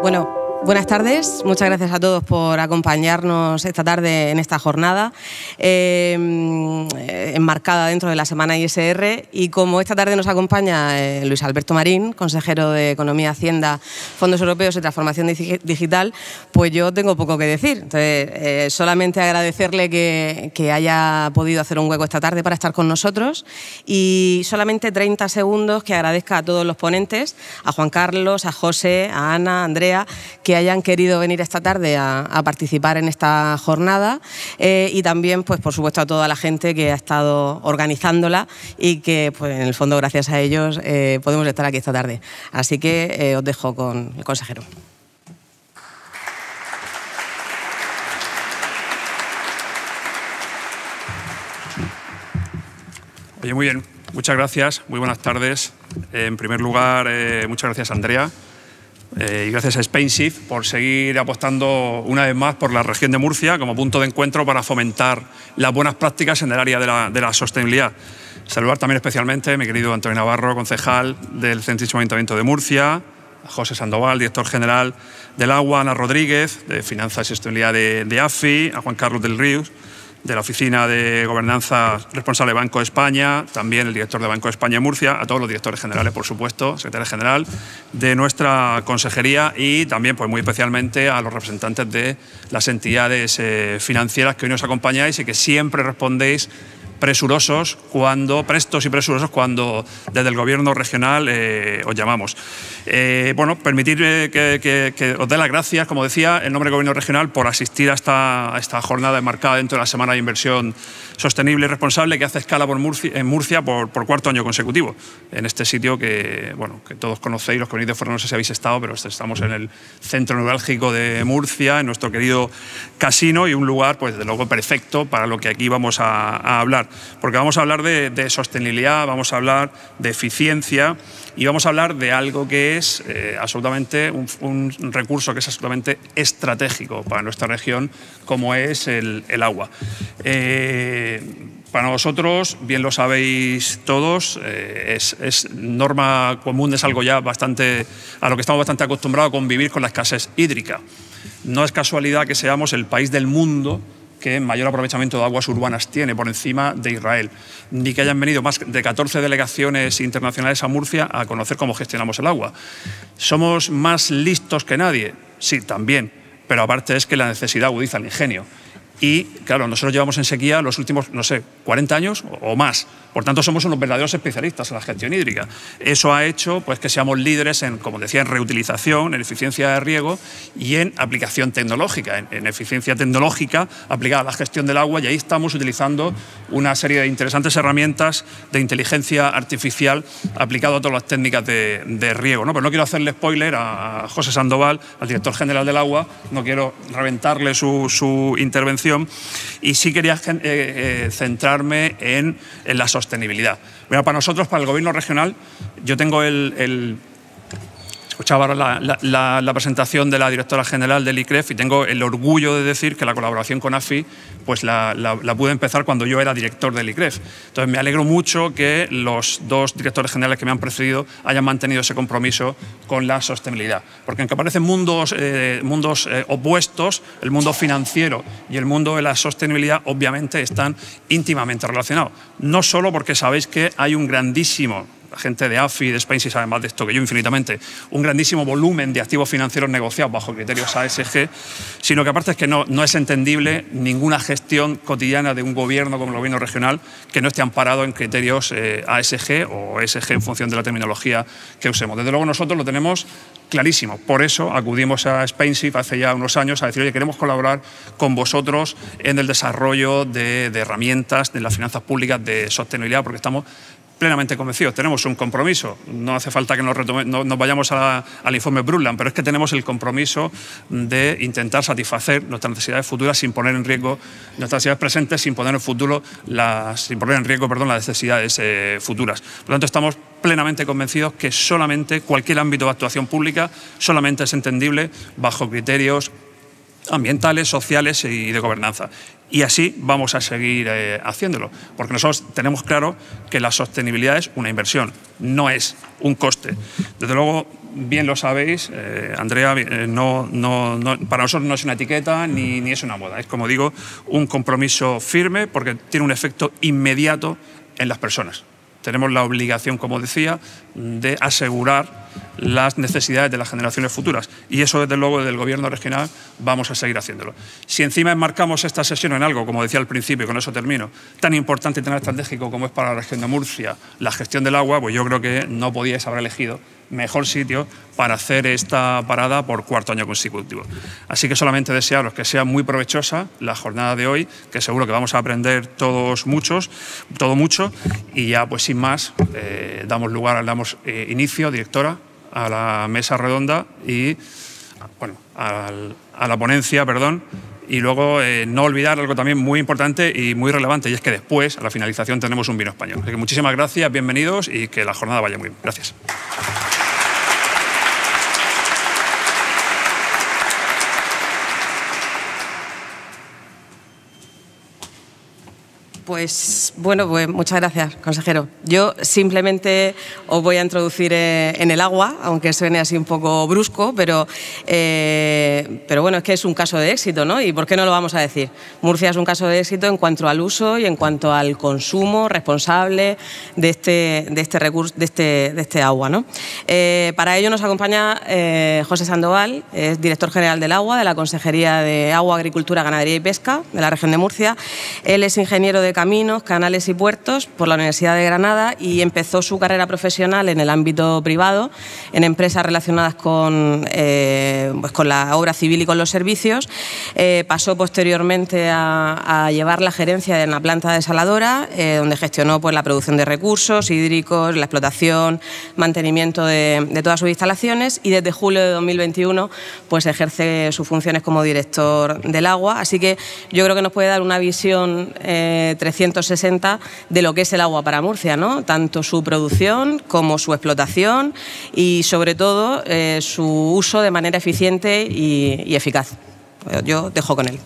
Bueno, buenas tardes. Muchas gracias a todos por acompañarnos esta tarde en esta jornada enmarcada dentro de la Semana ISR. Y como esta tarde nos acompaña Luis Alberto Marín, consejero de Economía, Hacienda, Fondos Europeos y Transformación Digital, pues yo tengo poco que decir. Entonces, solamente agradecerle que haya podido hacer un hueco esta tarde para estar con nosotros, y solamente 30 segundos que agradezca a todos los ponentes, a Juan Carlos, a José, a Ana, a Andrea, que hayan querido venir esta tarde a participar en esta jornada, y también, pues por supuesto, a toda la gente que ha estado organizándola y que, pues en el fondo, gracias a ellos, podemos estar aquí esta tarde. Así que os dejo con el consejero. Oye, muy bien. Muchas gracias. Muy buenas tardes. En primer lugar, muchas gracias, Andrea. Y gracias a SpainShift por seguir apostando una vez más por la región de Murcia como punto de encuentro para fomentar las buenas prácticas en el área de la sostenibilidad. Saludar también especialmente a mi querido Antonio Navarro, concejal del Centrísimo Ayuntamiento de Murcia, a José Sandoval, director general del Agua, a Ana Rodríguez, de Finanzas y Sostenibilidad de AFI, a Juan Carlos del Río, de la Oficina de Gobernanza responsable de Banco de España, también el director de Banco de España en Murcia, a todos los directores generales, por supuesto, secretario general de nuestra consejería, y también, pues muy especialmente, a los representantes de las entidades financieras que hoy nos acompañáis y que siempre respondéis prestos y presurosos cuando desde el Gobierno regional os llamamos. Bueno, permitidme que os dé las gracias, como decía, en nombre del Gobierno regional, por asistir a esta jornada enmarcada dentro de la Semana de Inversión Sostenible y Responsable, que hace escala en Murcia por cuarto año consecutivo, en este sitio que todos conocéis. Los que venís de fuera no sé si habéis estado, pero estamos en el centro neurálgico de Murcia, en nuestro querido casino, y un lugar, pues, desde luego, perfecto para lo que aquí vamos a hablar. Porque vamos a hablar de sostenibilidad, vamos a hablar de eficiencia y vamos a hablar de algo que es absolutamente un recurso que es absolutamente estratégico para nuestra región, como es el agua. Para nosotros, bien lo sabéis todos, es norma común, es algo ya bastante a lo que estamos bastante acostumbrados a convivir con la escasez hídrica. No es casualidad que seamos el país del mundo que mayor aprovechamiento de aguas urbanas tiene, por encima de Israel, ni que hayan venido más de 14 delegaciones internacionales a Murcia a conocer cómo gestionamos el agua. ¿Somos más listos que nadie? Sí, también, pero aparte es que la necesidad agudiza el ingenio. Y, claro, nosotros llevamos en sequía los últimos, no sé, 40 años o más. Por tanto, somos unos verdaderos especialistas en la gestión hídrica. Eso ha hecho, pues, que seamos líderes en, como decía, en reutilización, en eficiencia de riego y en aplicación tecnológica, en eficiencia tecnológica aplicada a la gestión del agua. Y ahí estamos utilizando una serie de interesantes herramientas de inteligencia artificial aplicado a todas las técnicas de riego, ¿no? Pero no quiero hacerle spoiler a José Sandoval, al director general del agua, no quiero reventarle su intervención. Y sí quería centrarme en la sostenibilidad. Bueno, para nosotros, para el Gobierno regional, yo tengo escuchaba ahora la presentación de la directora general del ICREF y tengo el orgullo de decir que la colaboración con AFI pues la pude empezar cuando yo era director del ICREF. Entonces me alegro mucho que los dos directores generales que me han precedido hayan mantenido ese compromiso con la sostenibilidad. Porque aunque parecen mundos opuestos, el mundo financiero y el mundo de la sostenibilidad obviamente están íntimamente relacionados. No solo porque sabéis que hay un grandísimo, la gente de AFI, de SpainShift sabe más de esto que yo infinitamente, un grandísimo volumen de activos financieros negociados bajo criterios ASG, sino que aparte es que no es entendible ninguna gestión cotidiana de un gobierno como el gobierno regional que no esté amparado en criterios ASG o ESG en función de la terminología que usemos. Desde luego nosotros lo tenemos clarísimo. Por eso acudimos a SpainShift hace ya unos años a decir, oye, queremos colaborar con vosotros en el desarrollo de herramientas de las finanzas públicas de sostenibilidad, porque estamos plenamente convencidos. Tenemos un compromiso, no hace falta que nos vayamos al informe Brundtland, pero es que tenemos el compromiso de intentar satisfacer nuestras necesidades futuras sin poner en riesgo nuestras necesidades presentes, sin poner en riesgo las necesidades futuras. Por lo tanto, estamos plenamente convencidos que solamente cualquier ámbito de actuación pública solamente es entendible bajo criterios ambientales, sociales y de gobernanza. Y así vamos a seguir haciéndolo, porque nosotros tenemos claro que la sostenibilidad es una inversión, no es un coste. Desde luego, bien lo sabéis, Andrea, para nosotros no es una etiqueta ni es una moda. Es, como digo, un compromiso firme porque tiene un efecto inmediato en las personas. Tenemos la obligación, como decía, de asegurar las necesidades de las generaciones futuras. Y eso, desde luego, desde el Gobierno regional vamos a seguir haciéndolo. Si encima enmarcamos esta sesión en algo, como decía al principio, y con eso termino, tan importante y tan estratégico como es para la región de Murcia la gestión del agua, pues yo creo que no podíais haber elegido mejor sitio para hacer esta parada por cuarto año consecutivo. Así que solamente desearos que sea muy provechosa la jornada de hoy, que seguro que vamos a aprender todo mucho, y ya pues sin más damos inicio, directora, a la mesa redonda y bueno, a la ponencia, perdón. Y luego no olvidar algo también muy importante y muy relevante, y es que después, a la finalización, tenemos un vino español. Así que muchísimas gracias, bienvenidos y que la jornada vaya muy bien. Gracias. Pues bueno, pues muchas gracias, consejero. Yo simplemente os voy a introducir en el agua, aunque suene así un poco brusco, pero bueno, es que es un caso de éxito, ¿no? ¿Y por qué no lo vamos a decir? Murcia es un caso de éxito en cuanto al uso y en cuanto al consumo responsable de este recurso, de este agua, ¿no? Para ello nos acompaña José Sandoval, es director general del agua, de la Consejería de Agua, Agricultura, Ganadería y Pesca de la región de Murcia. Él es ingeniero de Caminos, Canales y Puertos por la Universidad de Granada y empezó su carrera profesional en el ámbito privado, en empresas relacionadas con la obra civil y con los servicios. Pasó posteriormente a llevar la gerencia en la planta desaladora, donde gestionó pues, la producción de recursos hídricos, la explotación, mantenimiento de todas sus instalaciones, y desde julio de 2021 pues, ejerce sus funciones como director del agua. Así que yo creo que nos puede dar una visión 360 de lo que es el agua para Murcia, ¿no? Tanto su producción como su explotación y sobre todo su uso de manera eficiente y eficaz. Yo dejo con él.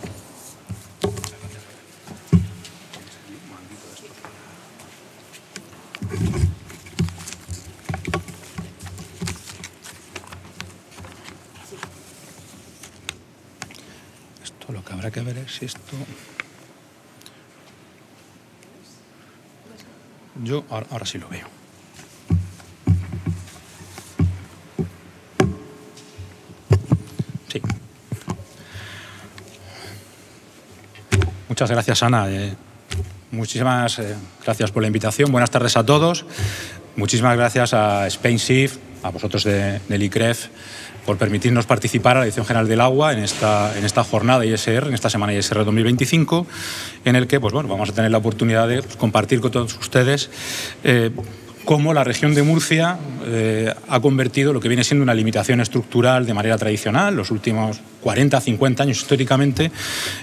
Esto lo que habrá que ver es si esto... Yo ahora sí lo veo. Sí. Muchas gracias, Ana. Muchísimas gracias por la invitación. Buenas tardes a todos. Muchísimas gracias a SpainShift, a vosotros del ICREF, por permitirnos participar a la Dirección General del Agua en esta jornada ISR, en esta semana ISR 2025, en el que pues, bueno, vamos a tener la oportunidad de compartir con todos ustedes cómo la región de Murcia ha convertido lo que viene siendo una limitación estructural de manera tradicional, los últimos 40, 50 años históricamente,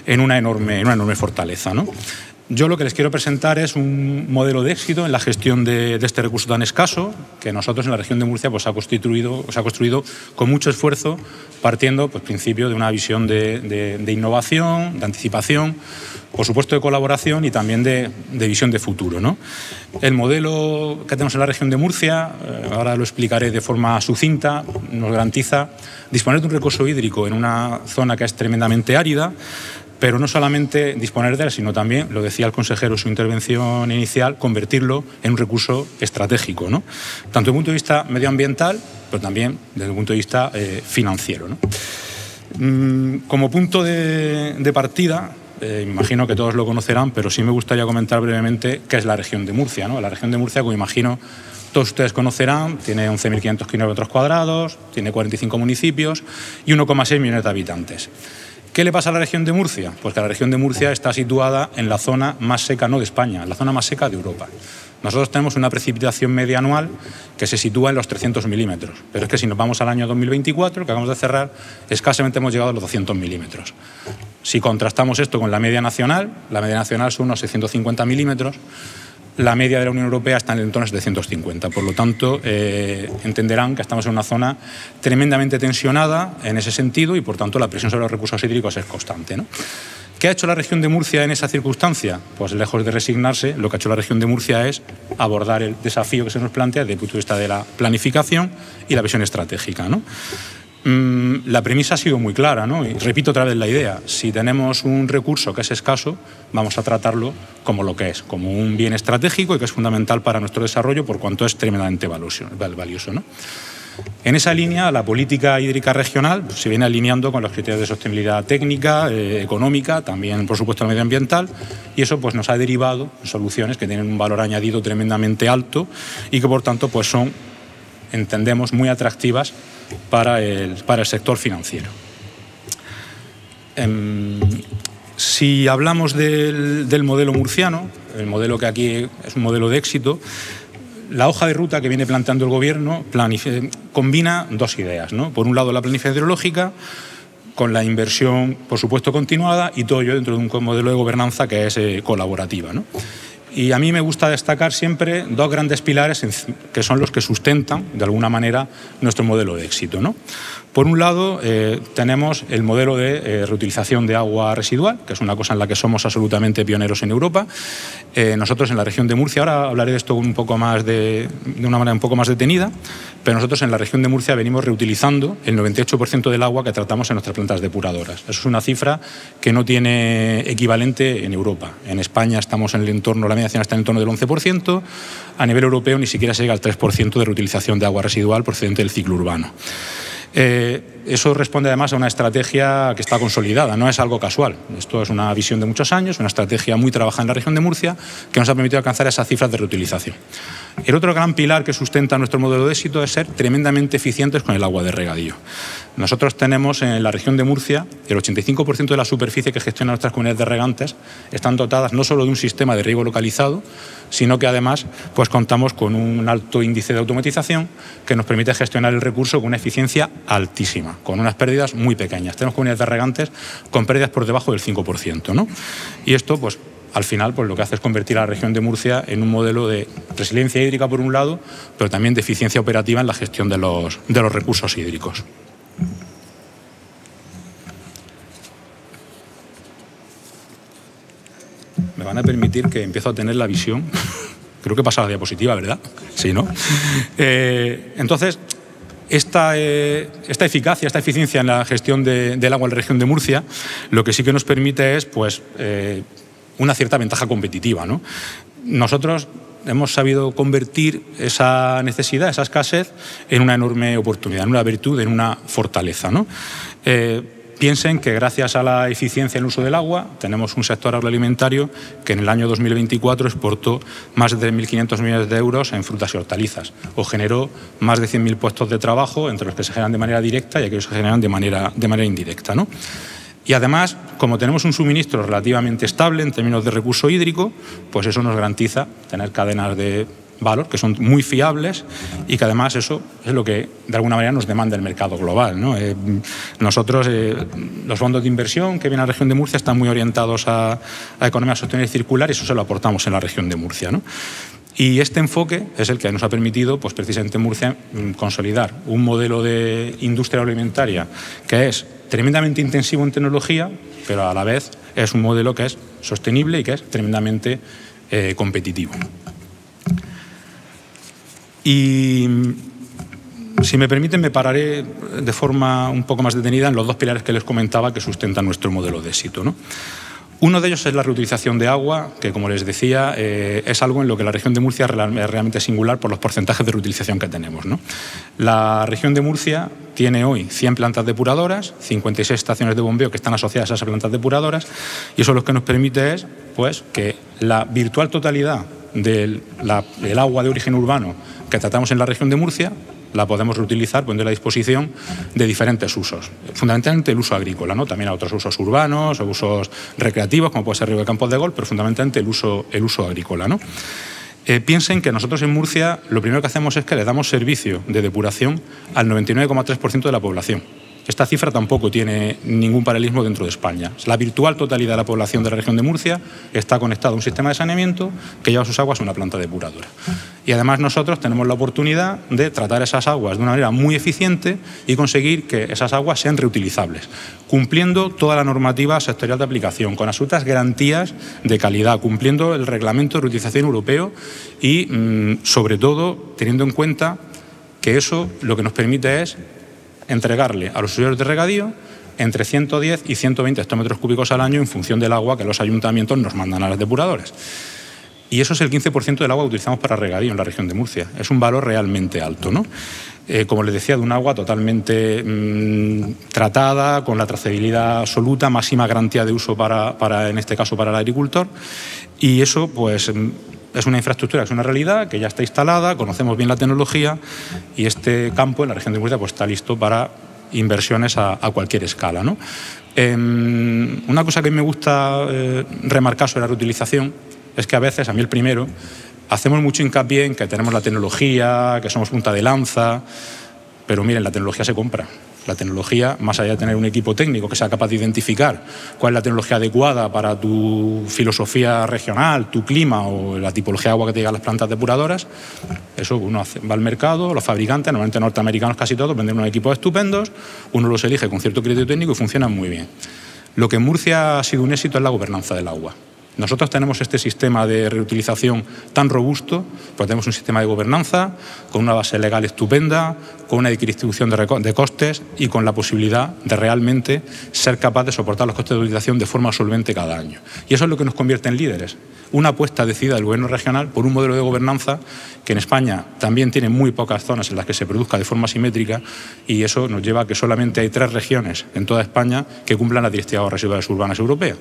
en una enorme fortaleza, ¿no? Yo lo que les quiero presentar es un modelo de éxito en la gestión de este recurso tan escaso que nosotros en la región de Murcia pues, se ha construido con mucho esfuerzo, partiendo pues, principio de una visión de innovación, de anticipación, por supuesto de colaboración y también de visión de futuro, ¿no? El modelo que tenemos en la región de Murcia, ahora lo explicaré de forma sucinta, nos garantiza disponer de un recurso hídrico en una zona que es tremendamente árida, pero no solamente disponer de él, sino también, lo decía el consejero en su intervención inicial, convertirlo en un recurso estratégico, ¿no? Tanto desde el punto de vista medioambiental, pero también desde el punto de vista financiero, ¿no? Como punto de partida, me imagino que todos lo conocerán, pero sí me gustaría comentar brevemente qué es la región de Murcia, ¿no? La región de Murcia, como imagino todos ustedes conocerán, tiene 11.500 kilómetros cuadrados, tiene 45 municipios y 1,6 millones de habitantes. ¿Qué le pasa a la región de Murcia? Pues que la región de Murcia está situada en la zona más seca, no de España, la zona más seca de Europa. Nosotros tenemos una precipitación media anual que se sitúa en los 300 milímetros, pero es que si nos vamos al año 2024, que acabamos de cerrar, escasamente hemos llegado a los 200 milímetros. Si contrastamos esto con la media nacional son unos 650 milímetros, la media de la Unión Europea está en el entorno de 750. Por lo tanto, entenderán que estamos en una zona tremendamente tensionada en ese sentido y, por tanto, la presión sobre los recursos hídricos es constante, ¿no? ¿Qué ha hecho la región de Murcia en esa circunstancia? Pues lejos de resignarse, lo que ha hecho la región de Murcia es abordar el desafío que se nos plantea desde el punto de vista de la planificación y la visión estratégica, ¿no? La premisa ha sido muy clara, ¿no? Y repito otra vez la idea: si tenemos un recurso que es escaso, vamos a tratarlo como lo que es, como un bien estratégico y que es fundamental para nuestro desarrollo por cuanto es tremendamente valioso, ¿no? En esa línea, la política hídrica regional se viene alineando con los criterios de sostenibilidad técnica, económica, también, por supuesto, medioambiental, y eso pues, nos ha derivado en soluciones que tienen un valor añadido tremendamente alto y que, por tanto, pues, son, entendemos, muy atractivas para el sector financiero. Si hablamos del modelo murciano, el modelo que aquí es un modelo de éxito, la hoja de ruta que viene planteando el Gobierno combina dos ideas, ¿no? Por un lado, la planificación hidrológica con la inversión, por supuesto, continuada, y todo ello dentro de un modelo de gobernanza que es colaborativa, ¿no? Y a mí me gusta destacar siempre dos grandes pilares que son los que sustentan, de alguna manera, nuestro modelo de éxito, ¿no? Por un lado, tenemos el modelo de reutilización de agua residual, que es una cosa en la que somos absolutamente pioneros en Europa. Nosotros en la región de Murcia, ahora hablaré de esto de una manera un poco más detenida, pero nosotros en la región de Murcia venimos reutilizando el 98% del agua que tratamos en nuestras plantas depuradoras. Eso es una cifra que no tiene equivalente en Europa. En España estamos en el entorno, la media nacional está en el entorno del 11%, a nivel europeo ni siquiera se llega al 3% de reutilización de agua residual procedente del ciclo urbano. Eso responde además a una estrategia que está consolidada, no es algo casual. Esto es una visión de muchos años, una estrategia muy trabajada en la región de Murcia que nos ha permitido alcanzar esas cifras de reutilización. El otro gran pilar que sustenta nuestro modelo de éxito es ser tremendamente eficientes con el agua de regadío. Nosotros tenemos en la región de Murcia el 85% de la superficie que gestionan nuestras comunidades de regantes están dotadas no solo de un sistema de riego localizado, sino que además pues contamos con un alto índice de automatización que nos permite gestionar el recurso con una eficiencia altísima, con unas pérdidas muy pequeñas. Tenemos comunidades de regantes con pérdidas por debajo del 5%, ¿no? Y esto, pues, al final, pues, lo que hace es convertir a la región de Murcia en un modelo de resiliencia hídrica, por un lado, pero también de eficiencia operativa en la gestión de los recursos hídricos. Me van a permitir que empiezo a tener la visión. Creo que pasa la diapositiva, ¿verdad? Sí, ¿no? Entonces, esta eficacia, esta eficiencia en la gestión del agua en la región de Murcia, lo que sí que nos permite es pues, una cierta ventaja competitiva, ¿no? Nosotros hemos sabido convertir esa necesidad, esa escasez, en una enorme oportunidad, en una virtud, en una fortaleza, ¿no? Piensen que gracias a la eficiencia en el uso del agua tenemos un sector agroalimentario que en el año 2024 exportó más de 3.500 millones de euros en frutas y hortalizas o generó más de 100.000 puestos de trabajo, entre los que se generan de manera directa y aquellos que se generan de manera indirecta, ¿no? Y además, como tenemos un suministro relativamente estable en términos de recurso hídrico, pues eso nos garantiza tener cadenas de valor que son muy fiables y que además eso es lo que de alguna manera nos demanda el mercado global, ¿no? Nosotros, los fondos de inversión que vienen a la región de Murcia están muy orientados a economía sostenible y circular y eso se lo aportamos en la región de Murcia, ¿no? Y este enfoque es el que nos ha permitido, pues precisamente en Murcia, consolidar un modelo de industria alimentaria que es tremendamente intensivo en tecnología, pero a la vez es un modelo que es sostenible y que es tremendamente competitivo. Y si me permiten, me pararé de forma un poco más detenida en los dos pilares que les comentaba que sustentan nuestro modelo de éxito, ¿no? Uno de ellos es la reutilización de agua, que como les decía, es algo en lo que la región de Murcia es realmente singular por los porcentajes de reutilización que tenemos, ¿no? La región de Murcia tiene hoy 100 plantas depuradoras, 56 estaciones de bombeo que están asociadas a esas plantas depuradoras y eso lo que nos permite es pues, que la virtual totalidad del agua de origen urbano que tratamos en la región de Murcia la podemos reutilizar poniendo a disposición de diferentes usos, fundamentalmente el uso agrícola, ¿no? También a otros usos urbanos o usos recreativos, como puede ser riego de campos de golf, pero fundamentalmente el uso agrícola, ¿no? Piensen que nosotros en Murcia lo primero que hacemos es que le damos servicio de depuración al 99,3% de la población. Esta cifra tampoco tiene ningún paralelismo dentro de España. La virtual totalidad de la población de la región de Murcia está conectada a un sistema de saneamiento que lleva sus aguas a una planta depuradora. Y además nosotros tenemos la oportunidad de tratar esas aguas de una manera muy eficiente y conseguir que esas aguas sean reutilizables, cumpliendo toda la normativa sectorial de aplicación, con absolutas garantías de calidad, cumpliendo el reglamento de reutilización europeo y, sobre todo, teniendo en cuenta que eso lo que nos permite es entregarle a los usuarios de regadío entre 110 y 120 hectómetros cúbicos al año en función del agua que los ayuntamientos nos mandan a las depuradoras. Y eso es el 15% del agua que utilizamos para regadío en la región de Murcia. Es un valor realmente alto, ¿no? Como les decía, de un agua totalmente tratada, con la trazabilidad absoluta, máxima garantía de uso en este caso para el agricultor. Y eso, pues, es una infraestructura, es una realidad que ya está instalada, conocemos bien la tecnología y este campo en la región de Murcia pues, está listo para inversiones a cualquier escala, ¿no? Una cosa que a mí me gusta remarcar sobre la reutilización es que a veces, a mí el primero, hacemos mucho hincapié en que tenemos la tecnología, que somos punta de lanza, pero miren, la tecnología se compra. La tecnología, más allá de tener un equipo técnico que sea capaz de identificar cuál es la tecnología adecuada para tu filosofía regional, tu clima o la tipología de agua que te llega a las plantas depuradoras, eso uno va al mercado, los fabricantes, normalmente norteamericanos casi todos, venden unos equipos estupendos, uno los elige con cierto criterio técnico y funcionan muy bien. Lo que en Murcia ha sido un éxito es la gobernanza del agua. Nosotros tenemos este sistema de reutilización tan robusto, pues tenemos un sistema de gobernanza con una base legal estupenda, con una distribución de costes y con la posibilidad de realmente ser capaz de soportar los costes de utilización de forma solvente cada año. Y eso es lo que nos convierte en líderes. Una apuesta decidida del gobierno regional por un modelo de gobernanza que en España también tiene muy pocas zonas en las que se produzca de forma simétrica y eso nos lleva a que solamente hay 3 regiones en toda España que cumplan la Directiva de Aguas Residuales Urbanas Europea.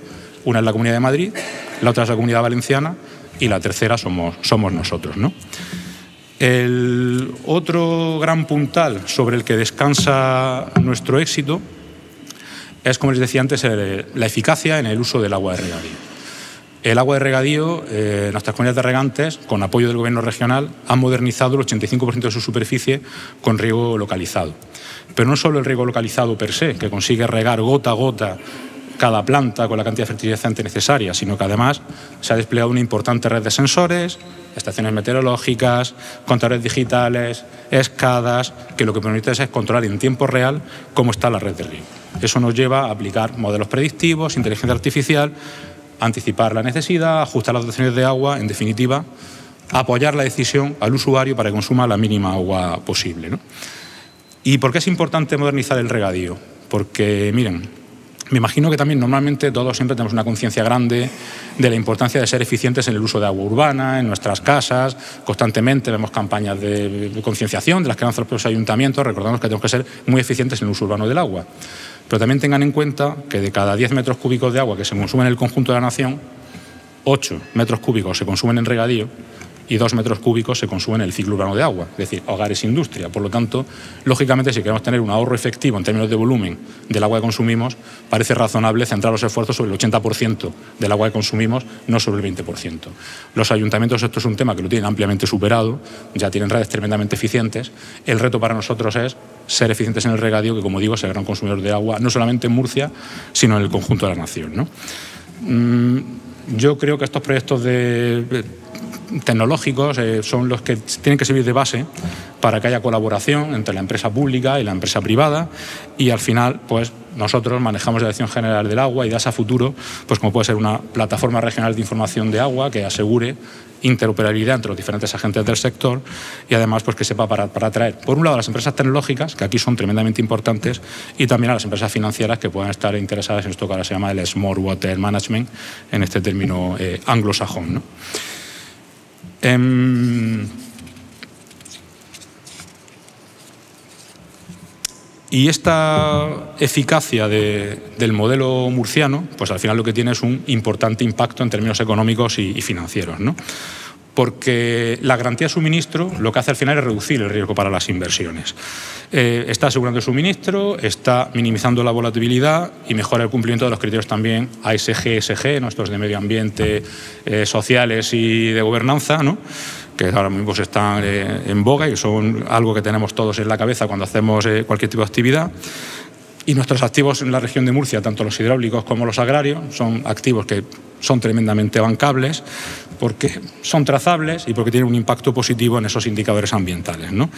Una es la Comunidad de Madrid, la otra es la Comunidad Valenciana y la tercera somos nosotros, ¿no? El otro gran puntal sobre el que descansa nuestro éxito es, como les decía antes, la eficacia en el uso del agua de regadío. El agua de regadío, nuestras comunidades de regantes, con apoyo del Gobierno regional, han modernizado el 85% de su superficie con riego localizado. Pero no solo el riego localizado per se, que consigue regar gota a gota cada planta con la cantidad de fertilizante necesaria, sino que además se ha desplegado una importante red de sensores, estaciones meteorológicas, contadores digitales, escadas, que lo que permite es controlar en tiempo real cómo está la red de riego. Eso nos lleva a aplicar modelos predictivos, inteligencia artificial, anticipar la necesidad, ajustar las dotaciones de agua, en definitiva, apoyar la decisión al usuario para que consuma la mínima agua posible, ¿no? ¿Y por qué es importante modernizar el regadío? Porque, miren, me imagino que también normalmente todos siempre tenemos una conciencia grande de la importancia de ser eficientes en el uso de agua urbana, en nuestras casas. Constantemente vemos campañas de concienciación de las que lanzan los propios ayuntamientos. Recordamos que tenemos que ser muy eficientes en el uso urbano del agua. Pero también tengan en cuenta que de cada 10 metros cúbicos de agua que se consumen en el conjunto de la nación, 8 metros cúbicos se consumen en regadío y 2 metros cúbicos se consumen en el ciclo urbano de agua, es decir, hogares e industria. Por lo tanto, lógicamente, si queremos tener un ahorro efectivo en términos de volumen del agua que consumimos, parece razonable centrar los esfuerzos sobre el 80% del agua que consumimos, no sobre el 20%. Los ayuntamientos, esto es un tema que lo tienen ampliamente superado, ya tienen redes tremendamente eficientes. El reto para nosotros es ser eficientes en el regadío, que, como digo, es el gran consumidor de agua, no solamente en Murcia, sino en el conjunto de la nación, ¿no? Yo creo que estos proyectos tecnológicos son los que tienen que servir de base para que haya colaboración entre la empresa pública y la empresa privada y al final pues nosotros manejamos la Dirección General del Agua y DASA Futuro, pues como puede ser una plataforma regional de información de agua que asegure interoperabilidad entre los diferentes agentes del sector y además pues que sepa para atraer por un lado a las empresas tecnológicas, que aquí son tremendamente importantes, y también a las empresas financieras que puedan estar interesadas en esto que ahora se llama el Smart Water Management, en este término anglosajón, ¿no? Y esta eficacia del modelo murciano, pues al final lo que tiene es un importante impacto en términos económicos y financieros, ¿no? Porque la garantía de suministro lo que hace al final es reducir el riesgo para las inversiones. Está asegurando el suministro, está minimizando la volatilidad y mejora el cumplimiento de los criterios también ASG, ESG, nuestros de medio ambiente, sociales y de gobernanza, ¿no? Que ahora mismo están en boga y son algo que tenemos todos en la cabeza cuando hacemos cualquier tipo de actividad. Y nuestros activos en la región de Murcia, tanto los hidráulicos como los agrarios, son activos que son tremendamente bancables porque son trazables y porque tienen un impacto positivo en esos indicadores ambientales, ¿no?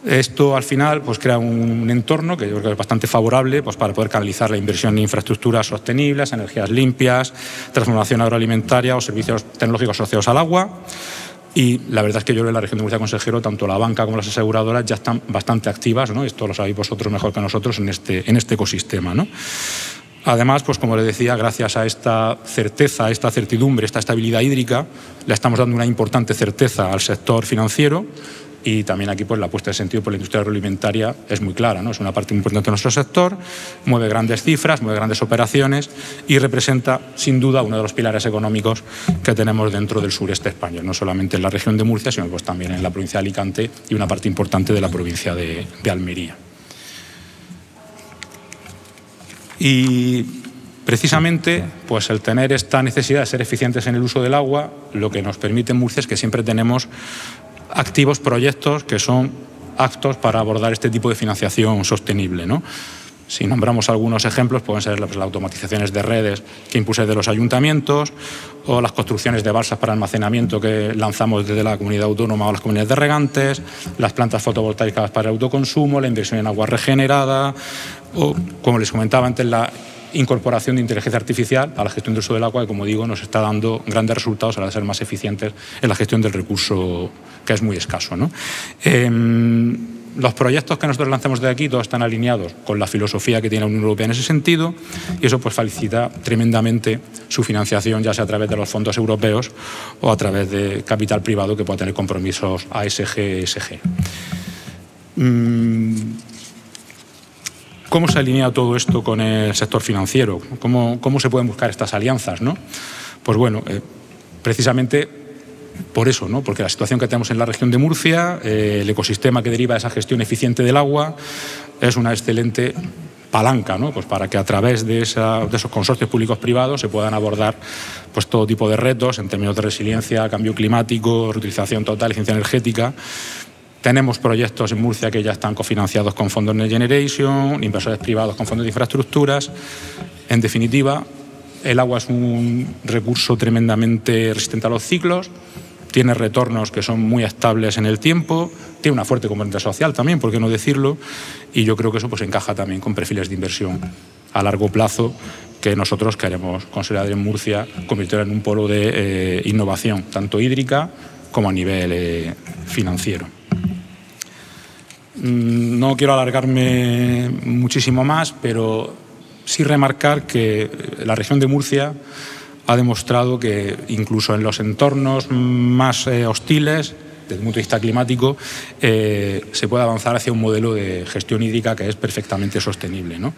Esto al final pues crea un entorno que yo creo que es bastante favorable pues para poder canalizar la inversión en infraestructuras sostenibles, energías limpias, transformación agroalimentaria o servicios tecnológicos asociados al agua. Y la verdad es que yo en la región de Murcia, consejero, tanto la banca como las aseguradoras ya están bastante activas, ¿no? Esto lo sabéis vosotros mejor que nosotros en este ecosistema, ¿no? Además, pues como les decía, gracias a esta certeza, a esta certidumbre, esta estabilidad hídrica, le estamos dando una importante certeza al sector financiero. Y también aquí pues la apuesta de sentido por la industria agroalimentaria es muy clara, ¿no? Es una parte muy importante de nuestro sector, mueve grandes cifras, mueve grandes operaciones y representa sin duda uno de los pilares económicos que tenemos dentro del sureste español, no solamente en la región de Murcia, sino pues también en la provincia de Alicante y una parte importante de la provincia de Almería. Y precisamente pues el tener esta necesidad de ser eficientes en el uso del agua, lo que nos permite en Murcia es que siempre tenemos activos proyectos que son aptos para abordar este tipo de financiación sostenible, ¿no? Si nombramos algunos ejemplos, pueden ser las automatizaciones de redes que impulse de los ayuntamientos o las construcciones de balsas para almacenamiento que lanzamos desde la comunidad autónoma o las comunidades de regantes, las plantas fotovoltaicas para el autoconsumo, la inversión en agua regenerada o, como les comentaba antes, la incorporación de inteligencia artificial a la gestión del uso del agua, que como digo nos está dando grandes resultados a la hora de ser más eficientes en la gestión del recurso que es muy escaso, ¿no? Los proyectos que nosotros lanzamos de aquí todos están alineados con la filosofía que tiene la Unión Europea en ese sentido y eso pues facilita tremendamente su financiación, ya sea a través de los fondos europeos o a través de capital privado que pueda tener compromisos ASG, ESG. ¿Cómo se alinea todo esto con el sector financiero? ¿Cómo se pueden buscar estas alianzas, ¿no? Pues bueno, precisamente por eso, ¿no? Porque la situación que tenemos en la región de Murcia, el ecosistema que deriva de esa gestión eficiente del agua, es una excelente palanca, ¿no? Pues para que a través de esos consorcios públicos-privados se puedan abordar pues todo tipo de retos en términos de resiliencia, cambio climático, reutilización total, eficiencia energética. Tenemos proyectos en Murcia que ya están cofinanciados con fondos Next Generation, inversores privados con fondos de infraestructuras. En definitiva, el agua es un recurso tremendamente resistente a los ciclos, tiene retornos que son muy estables en el tiempo, tiene una fuerte componente social también, por qué no decirlo, y yo creo que eso pues encaja también con perfiles de inversión a largo plazo que nosotros queremos considerar en Murcia, convirtiendo en un polo de innovación, tanto hídrica como a nivel financiero. No quiero alargarme muchísimo más, pero sí remarcar que la región de Murcia ha demostrado que incluso en los entornos más hostiles, desde el punto de vista climático, se puede avanzar hacia un modelo de gestión hídrica que es perfectamente sostenible, ¿no?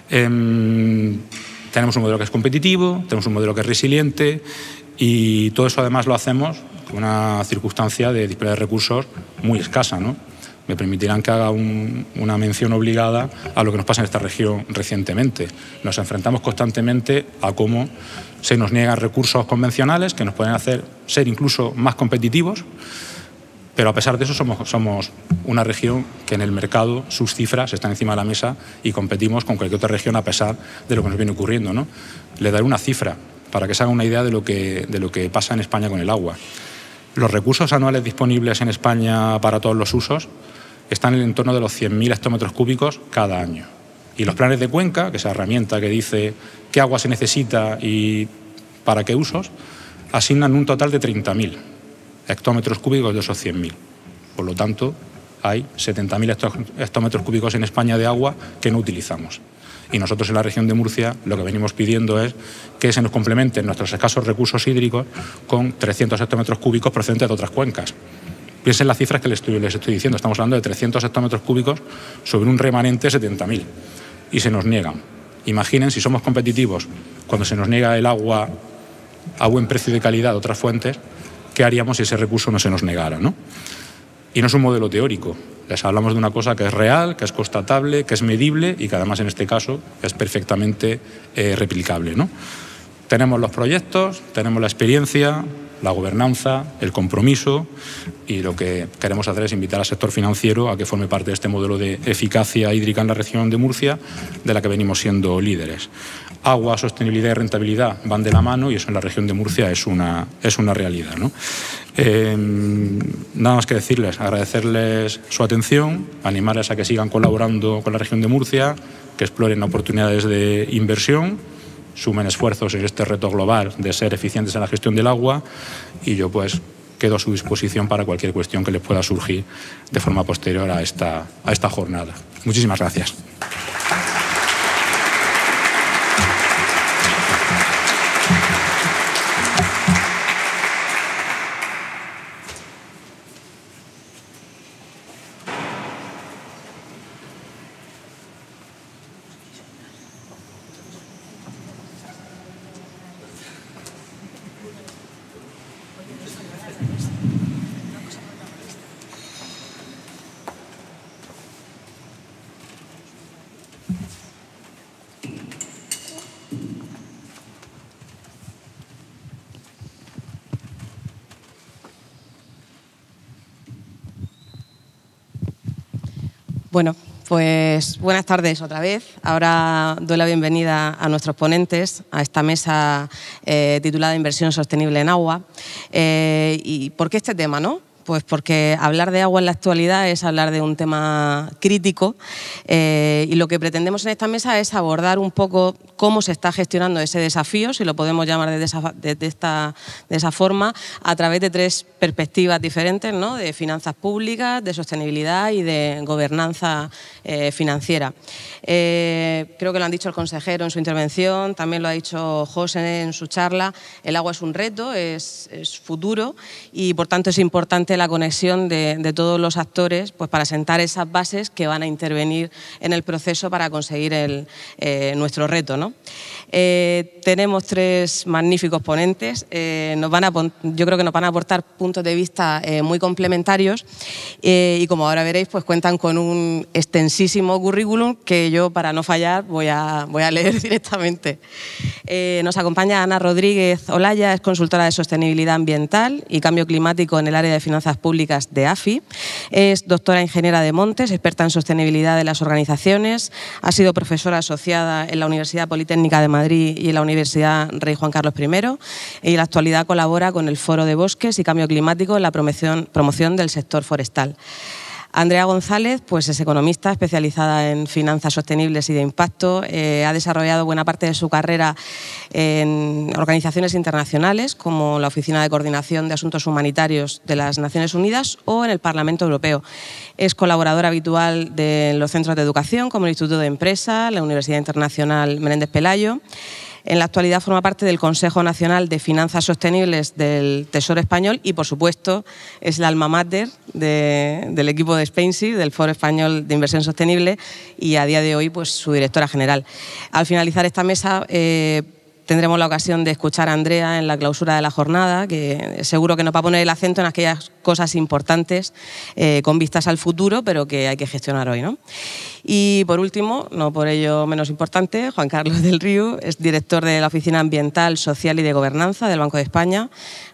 Tenemos un modelo que es competitivo, tenemos un modelo que es resiliente y todo eso además lo hacemos con una circunstancia de disponibilidad de recursos muy escasa, ¿no? Me permitirán que haga una mención obligada a lo que nos pasa en esta región recientemente. Nos enfrentamos constantemente a cómo se nos niegan recursos convencionales que nos pueden hacer ser incluso más competitivos, pero a pesar de eso somos una región que en el mercado sus cifras están encima de la mesa y competimos con cualquier otra región a pesar de lo que nos viene ocurriendo, ¿no? Le daré una cifra para que se haga una idea de lo que pasa en España con el agua. Los recursos anuales disponibles en España para todos los usos están en el entorno de los 100.000 hectómetros cúbicos cada año. Y los planes de cuenca, que es la herramienta que dice qué agua se necesita y para qué usos, asignan un total de 30.000 hectómetros cúbicos de esos 100.000. Por lo tanto, hay 70.000 hectómetros cúbicos en España de agua que no utilizamos. Y nosotros en la región de Murcia lo que venimos pidiendo es que se nos complementen nuestros escasos recursos hídricos con 300 hectómetros cúbicos procedentes de otras cuencas. Piensen las cifras que les estoy diciendo. Estamos hablando de 300 hectómetros cúbicos sobre un remanente de 70.000 y se nos niegan. Imaginen si somos competitivos cuando se nos niega el agua a buen precio y de calidad de otras fuentes, ¿qué haríamos si ese recurso no se nos negara, ¿no? Y no es un modelo teórico. Les hablamos de una cosa que es real, que es constatable, que es medible y que además en este caso es perfectamente replicable, ¿no? Tenemos los proyectos, tenemos la experiencia, la gobernanza, el compromiso, y lo que queremos hacer es invitar al sector financiero a que forme parte de este modelo de eficacia hídrica en la región de Murcia, de la que venimos siendo líderes. Agua, sostenibilidad y rentabilidad van de la mano, y eso en la región de Murcia es una realidad, ¿no? Nada más que decirles, agradecerles su atención, animarles a que sigan colaborando con la región de Murcia, que exploren oportunidades de inversión, sumen esfuerzos en este reto global de ser eficientes en la gestión del agua, y yo pues quedo a su disposición para cualquier cuestión que les pueda surgir de forma posterior a esta jornada. Muchísimas gracias. Bueno, pues buenas tardes otra vez. Ahora doy la bienvenida a nuestros ponentes a esta mesa titulada Inversión Sostenible en Agua. ¿Y por qué este tema, no? Pues porque hablar de agua en la actualidad es hablar de un tema crítico, y lo que pretendemos en esta mesa es abordar un poco cómo se está gestionando ese desafío, si lo podemos llamar de esa forma, a través de tres perspectivas diferentes, ¿no? De finanzas públicas, de sostenibilidad y de gobernanza financiera. Creo que lo han dicho el consejero en su intervención, también lo ha dicho José en su charla. El agua es un reto, es futuro, y por tanto es importante la conexión de todos los actores, pues para sentar esas bases que van a intervenir en el proceso para conseguir nuestro reto, ¿no? Tenemos tres magníficos ponentes. Yo creo que nos van a aportar puntos de vista muy complementarios, y como ahora veréis, pues cuentan con un extensísimo currículum que yo, para no fallar, voy a leer directamente. Nos acompaña Ana Rodríguez Olaya, es consultora de sostenibilidad ambiental y cambio climático en el área de finanzas públicas de AFI. Es doctora ingeniera de montes, experta en sostenibilidad de las organizaciones. Ha sido profesora asociada en la Universidad Politécnica de Madrid y en la Universidad Rey Juan Carlos I, y en la actualidad colabora con el Foro de Bosques y Cambio Climático en la promoción del sector forestal. Andrea González, pues es economista especializada en finanzas sostenibles y de impacto. Ha desarrollado buena parte de su carrera en organizaciones internacionales como la Oficina de Coordinación de Asuntos Humanitarios de las Naciones Unidas o en el Parlamento Europeo. Es colaboradora habitual de los centros de educación como el Instituto de Empresa, la Universidad Internacional Menéndez Pelayo. En la actualidad forma parte del Consejo Nacional de Finanzas Sostenibles del Tesoro Español y, por supuesto, es la alma mater del equipo de SpainShift, del Foro Español de Inversión Sostenible, y a día de hoy pues su directora general. Al finalizar esta mesa tendremos la ocasión de escuchar a Andrea en la clausura de la jornada, que seguro que nos va a poner el acento en aquellas cosas importantes con vistas al futuro, pero que hay que gestionar hoy, ¿no? Y por último, no por ello menos importante, Juan Carlos del Río es director de la Oficina Ambiental, Social y de Gobernanza del Banco de España.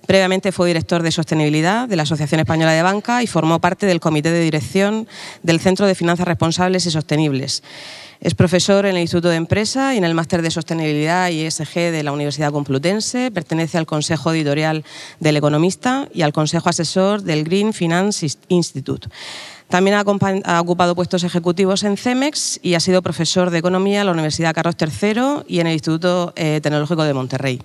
Previamente fue director de Sostenibilidad de la Asociación Española de Banca y formó parte del Comité de Dirección del Centro de Finanzas Responsables y Sostenibles. Es profesor en el Instituto de Empresa y en el Máster de Sostenibilidad y ESG de la Universidad Complutense. Pertenece al Consejo Editorial del Economista y al Consejo Asesor del Green Finance Institute. También ha ocupado puestos ejecutivos en Cemex y ha sido profesor de Economía en la Universidad Carlos III y en el Instituto Tecnológico de Monterrey.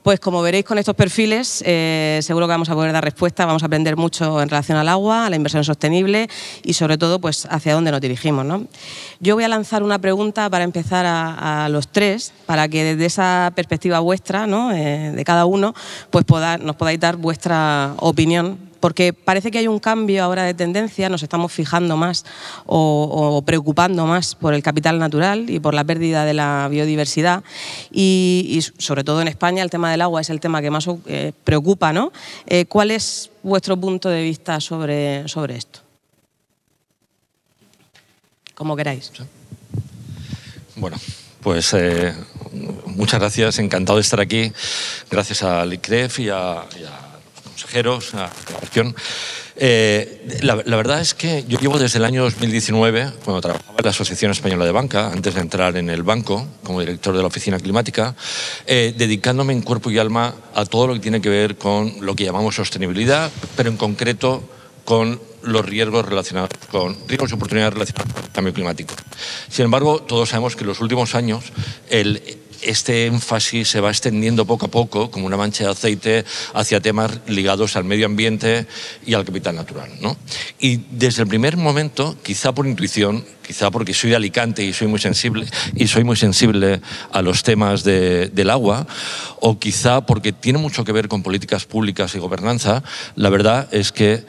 Pues como veréis con estos perfiles, seguro que vamos a poder dar respuesta, vamos a aprender mucho en relación al agua, a la inversión sostenible y sobre todo pues hacia dónde nos dirigimos, ¿no? Yo voy a lanzar una pregunta para empezar a los tres, para que desde esa perspectiva vuestra, ¿no? De cada uno, pues nos podáis dar vuestra opinión. Porque parece que hay un cambio ahora de tendencia, nos estamos fijando más o preocupando más por el capital natural y por la pérdida de la biodiversidad y sobre todo en España el tema del agua es el tema que más preocupa, ¿no? ¿Cuál es vuestro punto de vista sobre esto? Como queráis. Bueno, Pues muchas gracias, encantado de estar aquí. Gracias al ICREF y a los consejeros, a la gestión. La verdad es que yo llevo desde el año 2019, cuando trabajaba en la Asociación Española de Banca, antes de entrar en el banco, como director de la Oficina Climática, dedicándome en cuerpo y alma a todo lo que tiene que ver con lo que llamamos sostenibilidad, pero en concreto con los riesgos relacionados con riesgos y oportunidades relacionadas con el cambio climático. Sin embargo, todos sabemos que en los últimos años este énfasis se va extendiendo poco a poco, como una mancha de aceite, hacia temas ligados al medio ambiente y al capital natural, ¿no? Y desde el primer momento, quizá por intuición, quizá porque soy de Alicante y soy muy sensible a los temas del agua, o quizá porque tiene mucho que ver con políticas públicas y gobernanza, la verdad es que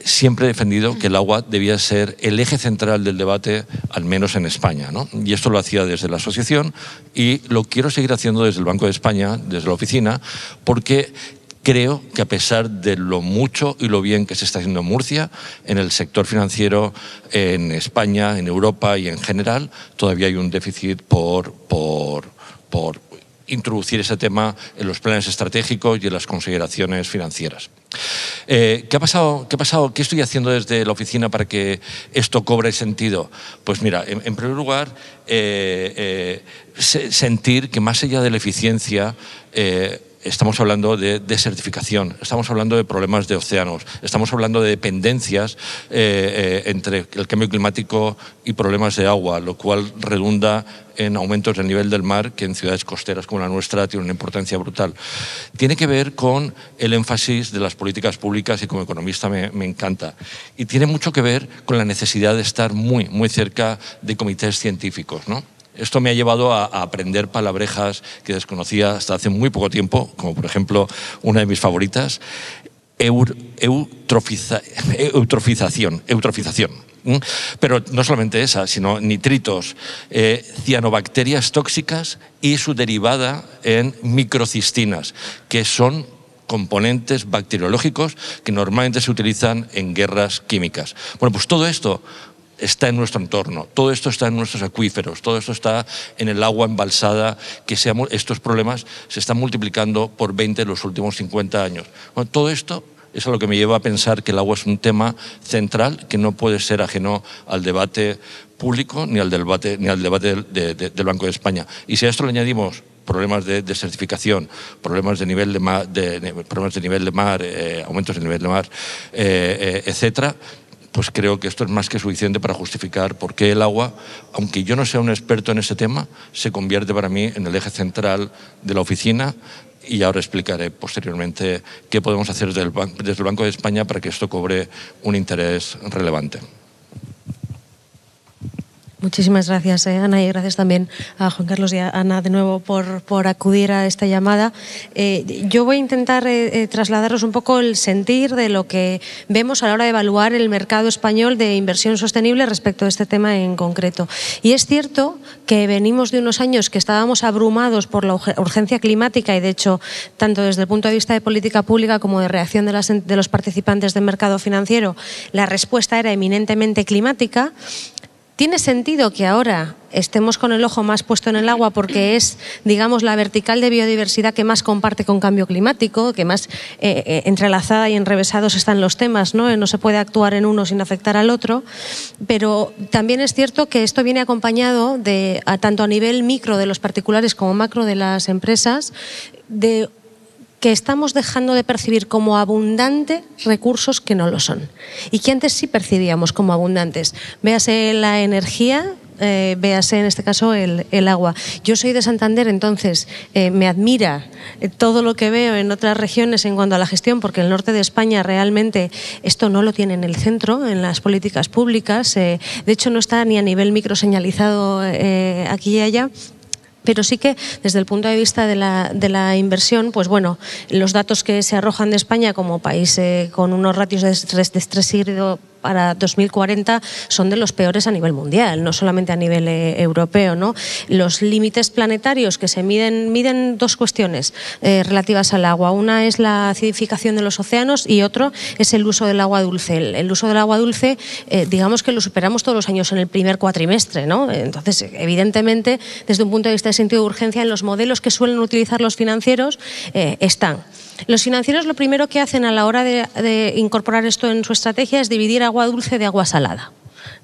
siempre he defendido que el agua debía ser el eje central del debate, al menos en España, ¿no? Y esto lo hacía desde la asociación y lo quiero seguir haciendo desde el Banco de España, desde la oficina, porque creo que a pesar de lo mucho y lo bien que se está haciendo en Murcia, en el sector financiero, en España, en Europa y en general, todavía hay un déficit por introducir ese tema en los planes estratégicos y en las consideraciones financieras. ¿Qué ha pasado? ¿Qué estoy haciendo desde la oficina para que esto cobre sentido? Pues mira, en primer lugar, sentir que más allá de la eficiencia, estamos hablando de desertificación, estamos hablando de problemas de océanos, estamos hablando de dependencias entre el cambio climático y problemas de agua, lo cual redunda en aumentos del nivel del mar que en ciudades costeras como la nuestra tiene una importancia brutal. Tiene que ver con el énfasis de las políticas públicas y como economista me encanta. Y tiene mucho que ver con la necesidad de estar muy, muy cerca de comités científicos, ¿no? Esto me ha llevado a aprender palabrejas que desconocía hasta hace muy poco tiempo, como por ejemplo una de mis favoritas, eutrofización. Pero no solamente esa, sino nitritos, cianobacterias tóxicas y su derivada en microcistinas, que son componentes bacteriológicos que normalmente se utilizan en guerras químicas. Bueno, pues todo esto está en nuestro entorno, todo esto está en nuestros acuíferos, todo esto está en el agua embalsada, estos problemas se están multiplicando por 20 en los últimos 50 años. Bueno, todo esto es lo que me lleva a pensar que el agua es un tema central que no puede ser ajeno al debate público ni al debate del Banco de España. Y si a esto le añadimos problemas de desertificación, problemas de nivel de mar, aumentos del nivel de mar, etcétera, pues creo que esto es más que suficiente para justificar por qué el agua, aunque yo no sea un experto en ese tema, se convierte para mí en el eje central de la oficina, y ahora explicaré posteriormente qué podemos hacer desde el Banco de España para que esto cobre un interés relevante. Muchísimas gracias, Ana, y gracias también a Juan Carlos y a Ana de nuevo por acudir a esta llamada. Yo voy a intentar trasladaros un poco el sentir de lo que vemos a la hora de evaluar el mercado español de inversión sostenible respecto a este tema en concreto. Y es cierto que venimos de unos años que estábamos abrumados por la urgencia climática y, de hecho, tanto desde el punto de vista de política pública como de reacción de los participantes del mercado financiero, la respuesta era eminentemente climática. ¿Tiene sentido que ahora estemos con el ojo más puesto en el agua porque es, digamos, la vertical de biodiversidad que más comparte con cambio climático, que más entrelazada y enrevesados están los temas, ¿no? No se puede actuar en uno sin afectar al otro, pero también es cierto que esto viene acompañado tanto a nivel micro de los particulares como macro de las empresas, de que estamos dejando de percibir como abundantes recursos que no lo son y que antes sí percibíamos como abundantes. Véase la energía, véase en este caso el agua. Yo soy de Santander, entonces me admira todo lo que veo en otras regiones en cuanto a la gestión, porque el norte de España realmente esto no lo tiene en el centro, en las políticas públicas. De hecho, no está ni a nivel micro señalizado aquí y allá. Pero sí que desde el punto de vista de la inversión, pues bueno, los datos que se arrojan de España como país con unos ratios de estrés hídrico para 2040 son de los peores a nivel mundial, no solamente a nivel europeo, ¿no? Los límites planetarios que se miden dos cuestiones relativas al agua. Una es la acidificación de los océanos y otro es el uso del agua dulce. El uso del agua dulce, digamos que lo superamos todos los años en el primer cuatrimestre, ¿no? Entonces, evidentemente, desde un punto de vista de sentido de urgencia, en los modelos que suelen utilizar los financieros están. Los financieros lo primero que hacen a la hora de incorporar esto en su estrategia es dividir agua dulce de agua salada,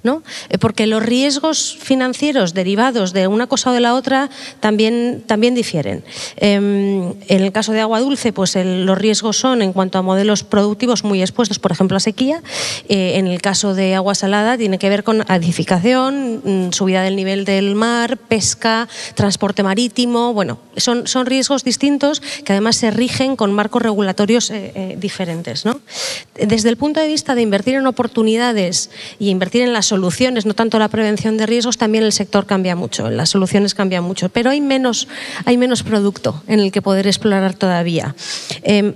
¿no? Porque los riesgos financieros derivados de una cosa o de la otra también difieren. En el caso de agua dulce, pues los riesgos son en cuanto a modelos productivos muy expuestos, por ejemplo, a sequía. En el caso de agua salada tiene que ver con acidificación, subida del nivel del mar, pesca, transporte marítimo. Bueno, son riesgos distintos que además se rigen con marcos regulatorios diferentes, ¿no? Desde el punto de vista de invertir en oportunidades y invertir en las soluciones, no tanto la prevención de riesgos, también el sector cambia mucho, las soluciones cambian mucho, pero hay menos producto en el que poder explorar todavía.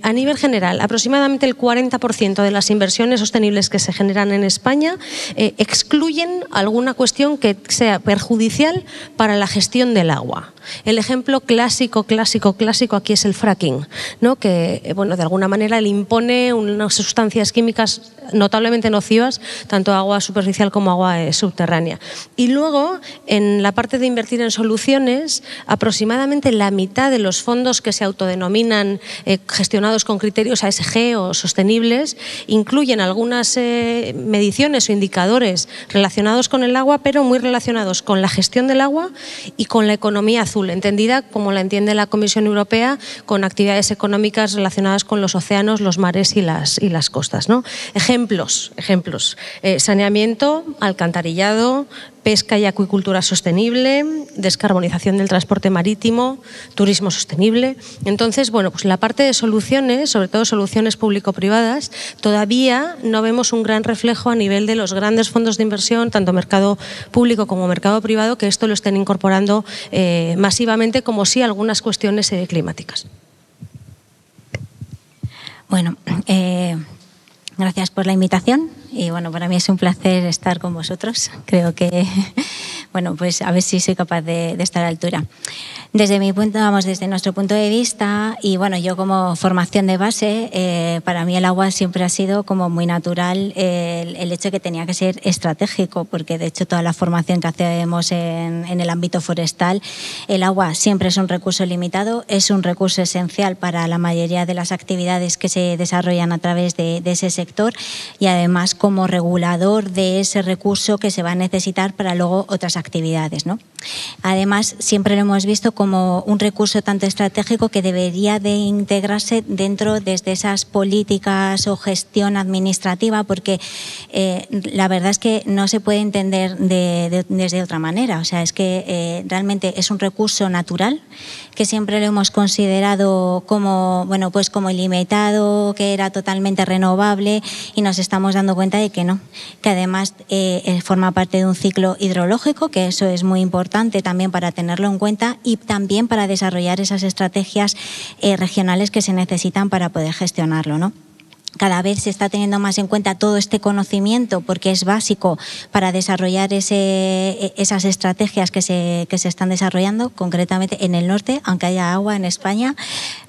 A nivel general, aproximadamente el 40% de las inversiones sostenibles que se generan en España excluyen alguna cuestión que sea perjudicial para la gestión del agua. El ejemplo clásico aquí es el fracking, ¿no? Que bueno, de alguna manera le impone unas sustancias químicas notablemente nocivas tanto a agua superficial como agua subterránea. Y luego, en la parte de invertir en soluciones, aproximadamente la mitad de los fondos que se autodenominan gestionados con criterios ASG o sostenibles incluyen algunas mediciones o indicadores relacionados con el agua, pero muy relacionados con la gestión del agua y con la economía azul, entendida como la entiende la Comisión Europea, con actividades económicas relacionadas con los océanos, los mares y las costas, ¿no? Ejemplos. Saneamiento, alcantarillado, pesca y acuicultura sostenible, descarbonización del transporte marítimo, turismo sostenible. Entonces, bueno, pues la parte de soluciones, sobre todo soluciones público-privadas, todavía no vemos un gran reflejo a nivel de los grandes fondos de inversión, tanto mercado público como mercado privado, que esto lo estén incorporando masivamente, como sí algunas cuestiones climáticas. Bueno, gracias por la invitación y bueno, para mí es un placer estar con vosotros. Creo que, bueno, pues a ver si soy capaz de estar a la altura. Desde nuestro punto de vista, y bueno, yo como formación de base, para mí el agua siempre ha sido como muy natural el hecho de que tenía que ser estratégico, porque de hecho toda la formación que hacemos en el ámbito forestal, el agua siempre es un recurso limitado, es un recurso esencial para la mayoría de las actividades que se desarrollan a través de ese sector y además como regulador de ese recurso que se va a necesitar para luego otras actividades, ¿no? Además, siempre lo hemos visto como un recurso tanto estratégico que debería de integrarse dentro desde esas políticas o gestión administrativa, porque la verdad es que no se puede entender desde otra manera. O sea, es que realmente es un recurso natural que siempre lo hemos considerado como, bueno, pues como ilimitado, que era totalmente renovable, y nos estamos dando cuenta de que no, que además forma parte de un ciclo hidrológico, que eso es muy importante también para tenerlo en cuenta y también para desarrollar esas estrategias regionales que se necesitan para poder gestionarlo, ¿no? Cada vez se está teniendo más en cuenta todo este conocimiento porque es básico para desarrollar esas estrategias que se están desarrollando, concretamente en el norte, aunque haya agua en España.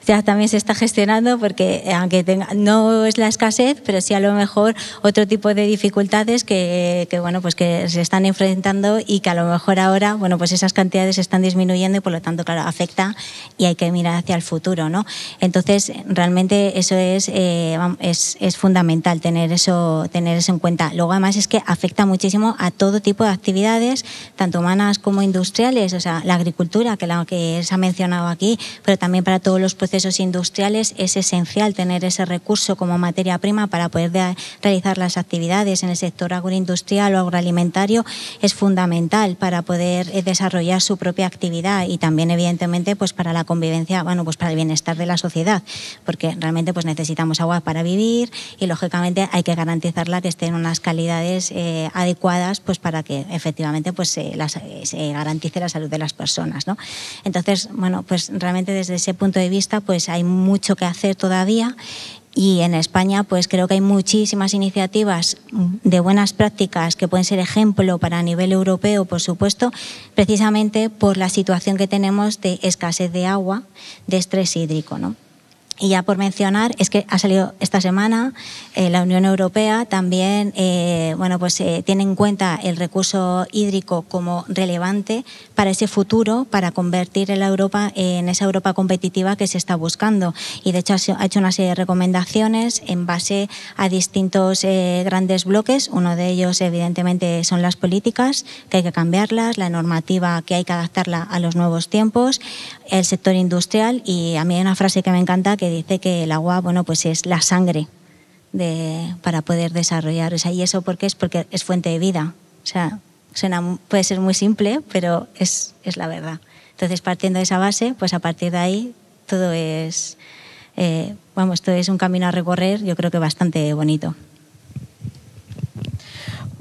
Ya también se está gestionando porque aunque no es la escasez, pero sí a lo mejor otro tipo de dificultades que bueno, pues que se están enfrentando y que a lo mejor ahora, bueno, pues esas cantidades están disminuyendo y por lo tanto, claro, afecta y hay que mirar hacia el futuro, ¿no? Entonces, realmente eso es fundamental tener eso en cuenta. Luego, además, es que afecta muchísimo a todo tipo de actividades, tanto humanas como industriales, o sea, la agricultura, que la que se ha mencionado aquí, pero también para todos los procesos industriales es esencial tener ese recurso como materia prima para poder realizar las actividades en el sector agroindustrial o agroalimentario. Es fundamental para poder desarrollar su propia actividad y también, evidentemente, pues para la convivencia, bueno, pues para el bienestar de la sociedad, porque realmente pues necesitamos agua para vivir y, lógicamente, hay que garantizarla que esté en unas calidades adecuadas, pues para que efectivamente pues se garantice la salud de las personas, ¿no? Entonces, bueno, pues realmente desde ese punto de vista pues hay mucho que hacer todavía Y en España, pues creo que hay muchísimas iniciativas de buenas prácticas que pueden ser ejemplo para nivel europeo, por supuesto, precisamente por la situación que tenemos de escasez de agua, de estrés hídrico, ¿no? Y ya por mencionar, es que ha salido esta semana la Unión Europea también tiene en cuenta el recurso hídrico como relevante para ese futuro, para convertir a Europa en esa Europa competitiva que se está buscando. Y de hecho ha hecho una serie de recomendaciones en base a distintos grandes bloques. Uno de ellos, evidentemente, son las políticas, que hay que cambiarlas, la normativa, que hay que adaptarla a los nuevos tiempos, el sector industrial. Y a mí hay una frase que me encanta que dice que el agua, pues es la sangre para poder desarrollar. O sea, ¿y eso por qué es? Porque es fuente de vida. O sea, puede ser muy simple, pero es la verdad. Entonces, partiendo de esa base, pues a partir de ahí todo es, todo es un camino a recorrer, yo creo que bastante bonito.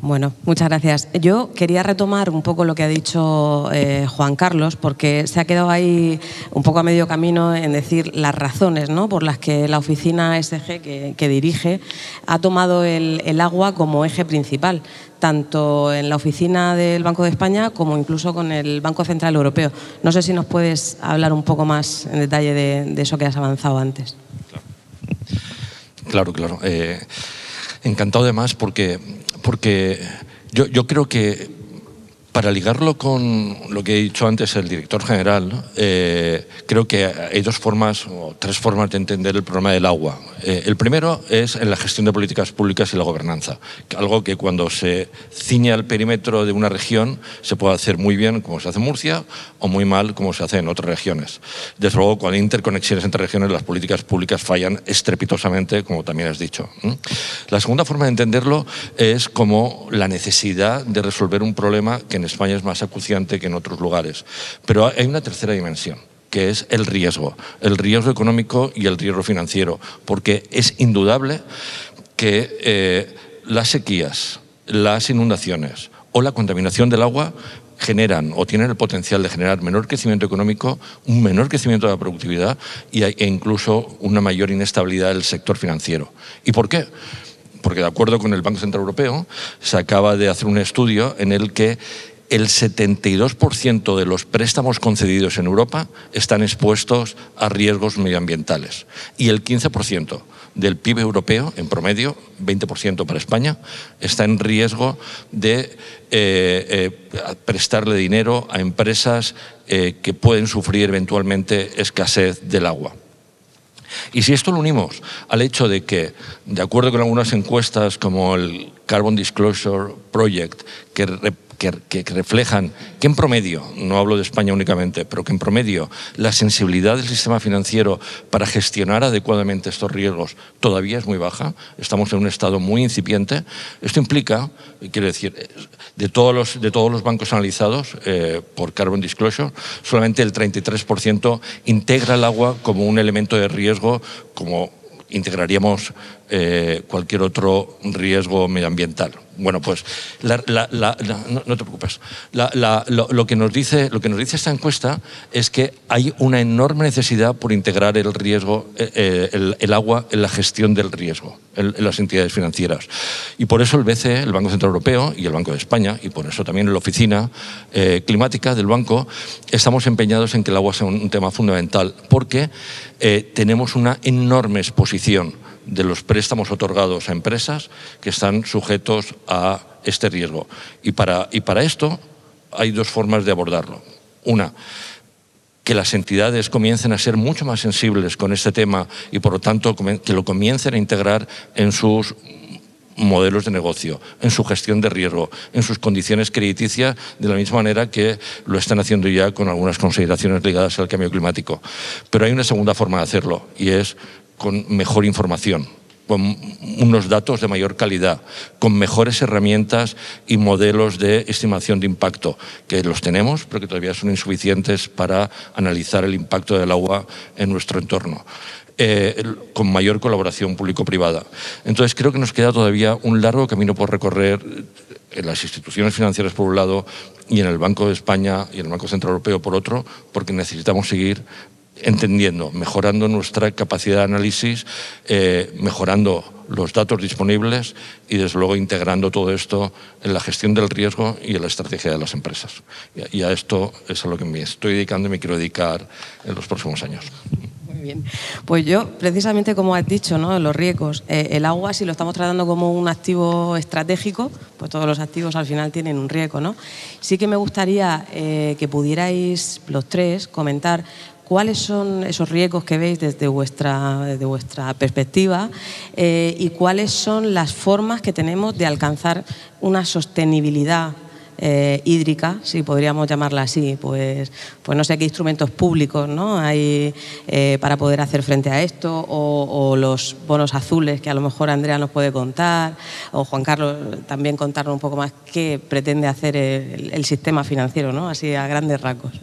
Bueno, muchas gracias. Yo quería retomar un poco lo que ha dicho Juan Carlos, porque se ha quedado ahí un poco a medio camino en decir las razones, ¿no?, por las que la oficina ESG que dirige ha tomado el agua como eje principal, tanto en la oficina del Banco de España como incluso con el Banco Central Europeo. No sé si nos puedes hablar un poco más en detalle de eso que has avanzado antes. Claro. Encantado además porque yo creo que para ligarlo con lo que he dicho antes el director general, creo que hay dos formas o tres formas de entender el problema del agua. El primero es en la gestión de políticas públicas y la gobernanza, algo que cuando se ciñe al perímetro de una región se puede hacer muy bien, como se hace en Murcia, o muy mal, como se hace en otras regiones. Desde luego, cuando hay interconexiones entre regiones, las políticas públicas fallan estrepitosamente, como también has dicho. La segunda forma de entenderlo es como la necesidad de resolver un problema que en España es más acuciante que en otros lugares. Pero hay una tercera dimensión, que es el riesgo económico y el riesgo financiero, porque es indudable que las sequías, las inundaciones o la contaminación del agua generan o tienen el potencial de generar menor crecimiento económico, un menor crecimiento de la productividad e incluso una mayor inestabilidad del sector financiero. ¿Y por qué? Porque de acuerdo con el Banco Central Europeo se acaba de hacer un estudio en el que el 72% de los préstamos concedidos en Europa están expuestos a riesgos medioambientales y el 15% del PIB europeo, en promedio, 20% para España, está en riesgo de prestarle dinero a empresas que pueden sufrir eventualmente escasez del agua. Y si esto lo unimos al hecho de que, de acuerdo con algunas encuestas como el Carbon Disclosure Project, que reflejan que en promedio, no hablo de España únicamente, pero que en promedio la sensibilidad del sistema financiero para gestionar adecuadamente estos riesgos todavía es muy baja, estamos en un estado muy incipiente. Esto implica, quiero decir, de todos los bancos analizados por Carbon Disclosure, solamente el 33% integra el agua como un elemento de riesgo, como integraríamos cualquier otro riesgo medioambiental. Bueno, pues no te preocupes. Lo que nos dice esta encuesta es que hay una enorme necesidad por integrar el riesgo, el agua en la gestión del riesgo, en las entidades financieras. Y por eso el BCE, el Banco Central Europeo y el Banco de España, y por eso también en la oficina climática del banco, estamos empeñados en que el agua sea un tema fundamental, porque tenemos una enorme exposición de los préstamos otorgados a empresas que están sujetos a este riesgo. Y para esto hay dos formas de abordarlo. Una, que las entidades comiencen a ser mucho más sensibles con este tema y, por lo tanto, que lo comiencen a integrar en sus modelos de negocio, en su gestión de riesgo, en sus condiciones crediticias, de la misma manera que lo están haciendo ya con algunas consideraciones ligadas al cambio climático. Pero hay una segunda forma de hacerlo, y es con mejor información, con unos datos de mayor calidad, con mejores herramientas y modelos de estimación de impacto, que los tenemos, pero que todavía son insuficientes para analizar el impacto del agua en nuestro entorno. Con mayor colaboración público-privada. Entonces creo que nos queda todavía un largo camino por recorrer en las instituciones financieras por un lado y en el Banco de España y en el Banco Central Europeo por otro, porque necesitamos seguir entendiendo, mejorando nuestra capacidad de análisis, mejorando los datos disponibles y, desde luego, integrando todo esto en la gestión del riesgo y en la estrategia de las empresas. Y a esto es a lo que me estoy dedicando y me quiero dedicar en los próximos años. Muy bien. Pues yo, precisamente como has dicho, ¿no?, los riesgos, el agua, si lo estamos tratando como un activo estratégico, pues todos los activos al final tienen un riesgo, ¿no? Sí que me gustaría que pudierais los tres comentar cuáles son esos riesgos que veis desde vuestra perspectiva y cuáles son las formas que tenemos de alcanzar una sostenibilidad hídrica, si podríamos llamarla así, pues no sé qué instrumentos públicos, ¿no?, hay para poder hacer frente a esto, o los bonos azules que a lo mejor Andrea nos puede contar, o Juan Carlos también contarnos un poco más qué pretende hacer el sistema financiero, ¿no?, así a grandes rasgos.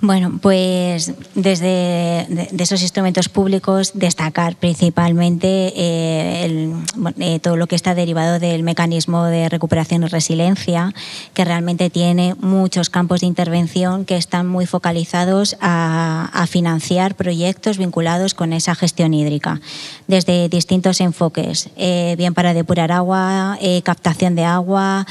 Bueno, pues desde de esos instrumentos públicos destacar principalmente todo lo que está derivado del mecanismo de recuperación y resiliencia, que realmente tiene muchos campos de intervención que están muy focalizados a financiar proyectos vinculados con esa gestión hídrica, desde distintos enfoques, bien para depurar agua, captación de agua,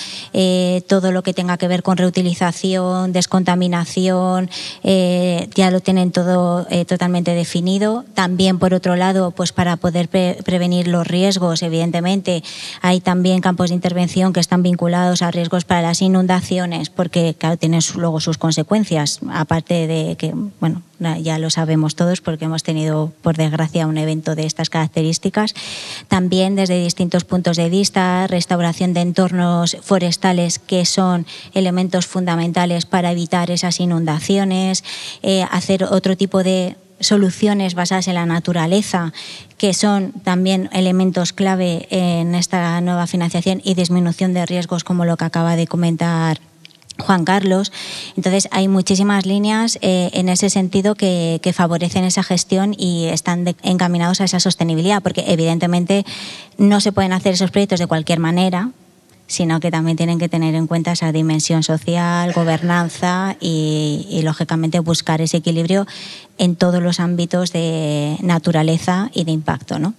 todo lo que tenga que ver con reutilización, descontaminación. Ya lo tienen todo totalmente definido. También, por otro lado, pues para poder prevenir los riesgos, evidentemente, hay también campos de intervención que están vinculados a riesgos para las inundaciones, porque claro, tienen luego sus consecuencias, aparte de que, bueno, ya lo sabemos todos porque hemos tenido, por desgracia, un evento de estas características. También desde distintos puntos de vista, restauración de entornos forestales, que son elementos fundamentales para evitar esas inundaciones, hacer otro tipo de soluciones basadas en la naturaleza, que son también elementos clave en esta nueva financiación, y disminución de riesgos, como lo que acaba de comentar Juan Carlos. Entonces, hay muchísimas líneas en ese sentido que favorecen esa gestión y están encaminados a esa sostenibilidad, porque evidentemente no se pueden hacer esos proyectos de cualquier manera, sino que también tienen que tener en cuenta esa dimensión social, gobernanza y lógicamente, buscar ese equilibrio en todos los ámbitos de naturaleza y de impacto, ¿no?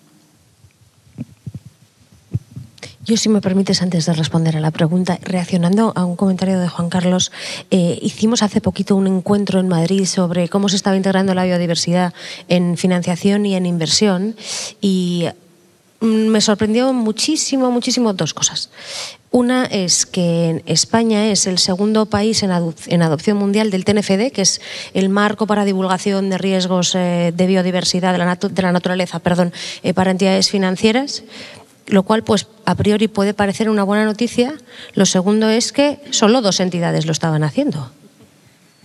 Yo, si me permites, antes de responder a la pregunta, reaccionando a un comentario de Juan Carlos, hicimos hace poquito un encuentro en Madrid sobre cómo se estaba integrando la biodiversidad en financiación y en inversión, y me sorprendió muchísimo dos cosas. Una es que España es el segundo país en adopción mundial del TNFD, que es el marco para divulgación de riesgos de biodiversidad de la naturaleza, para entidades financieras, lo cual, pues, a priori puede parecer una buena noticia. Lo segundo es que solo 2 entidades lo estaban haciendo.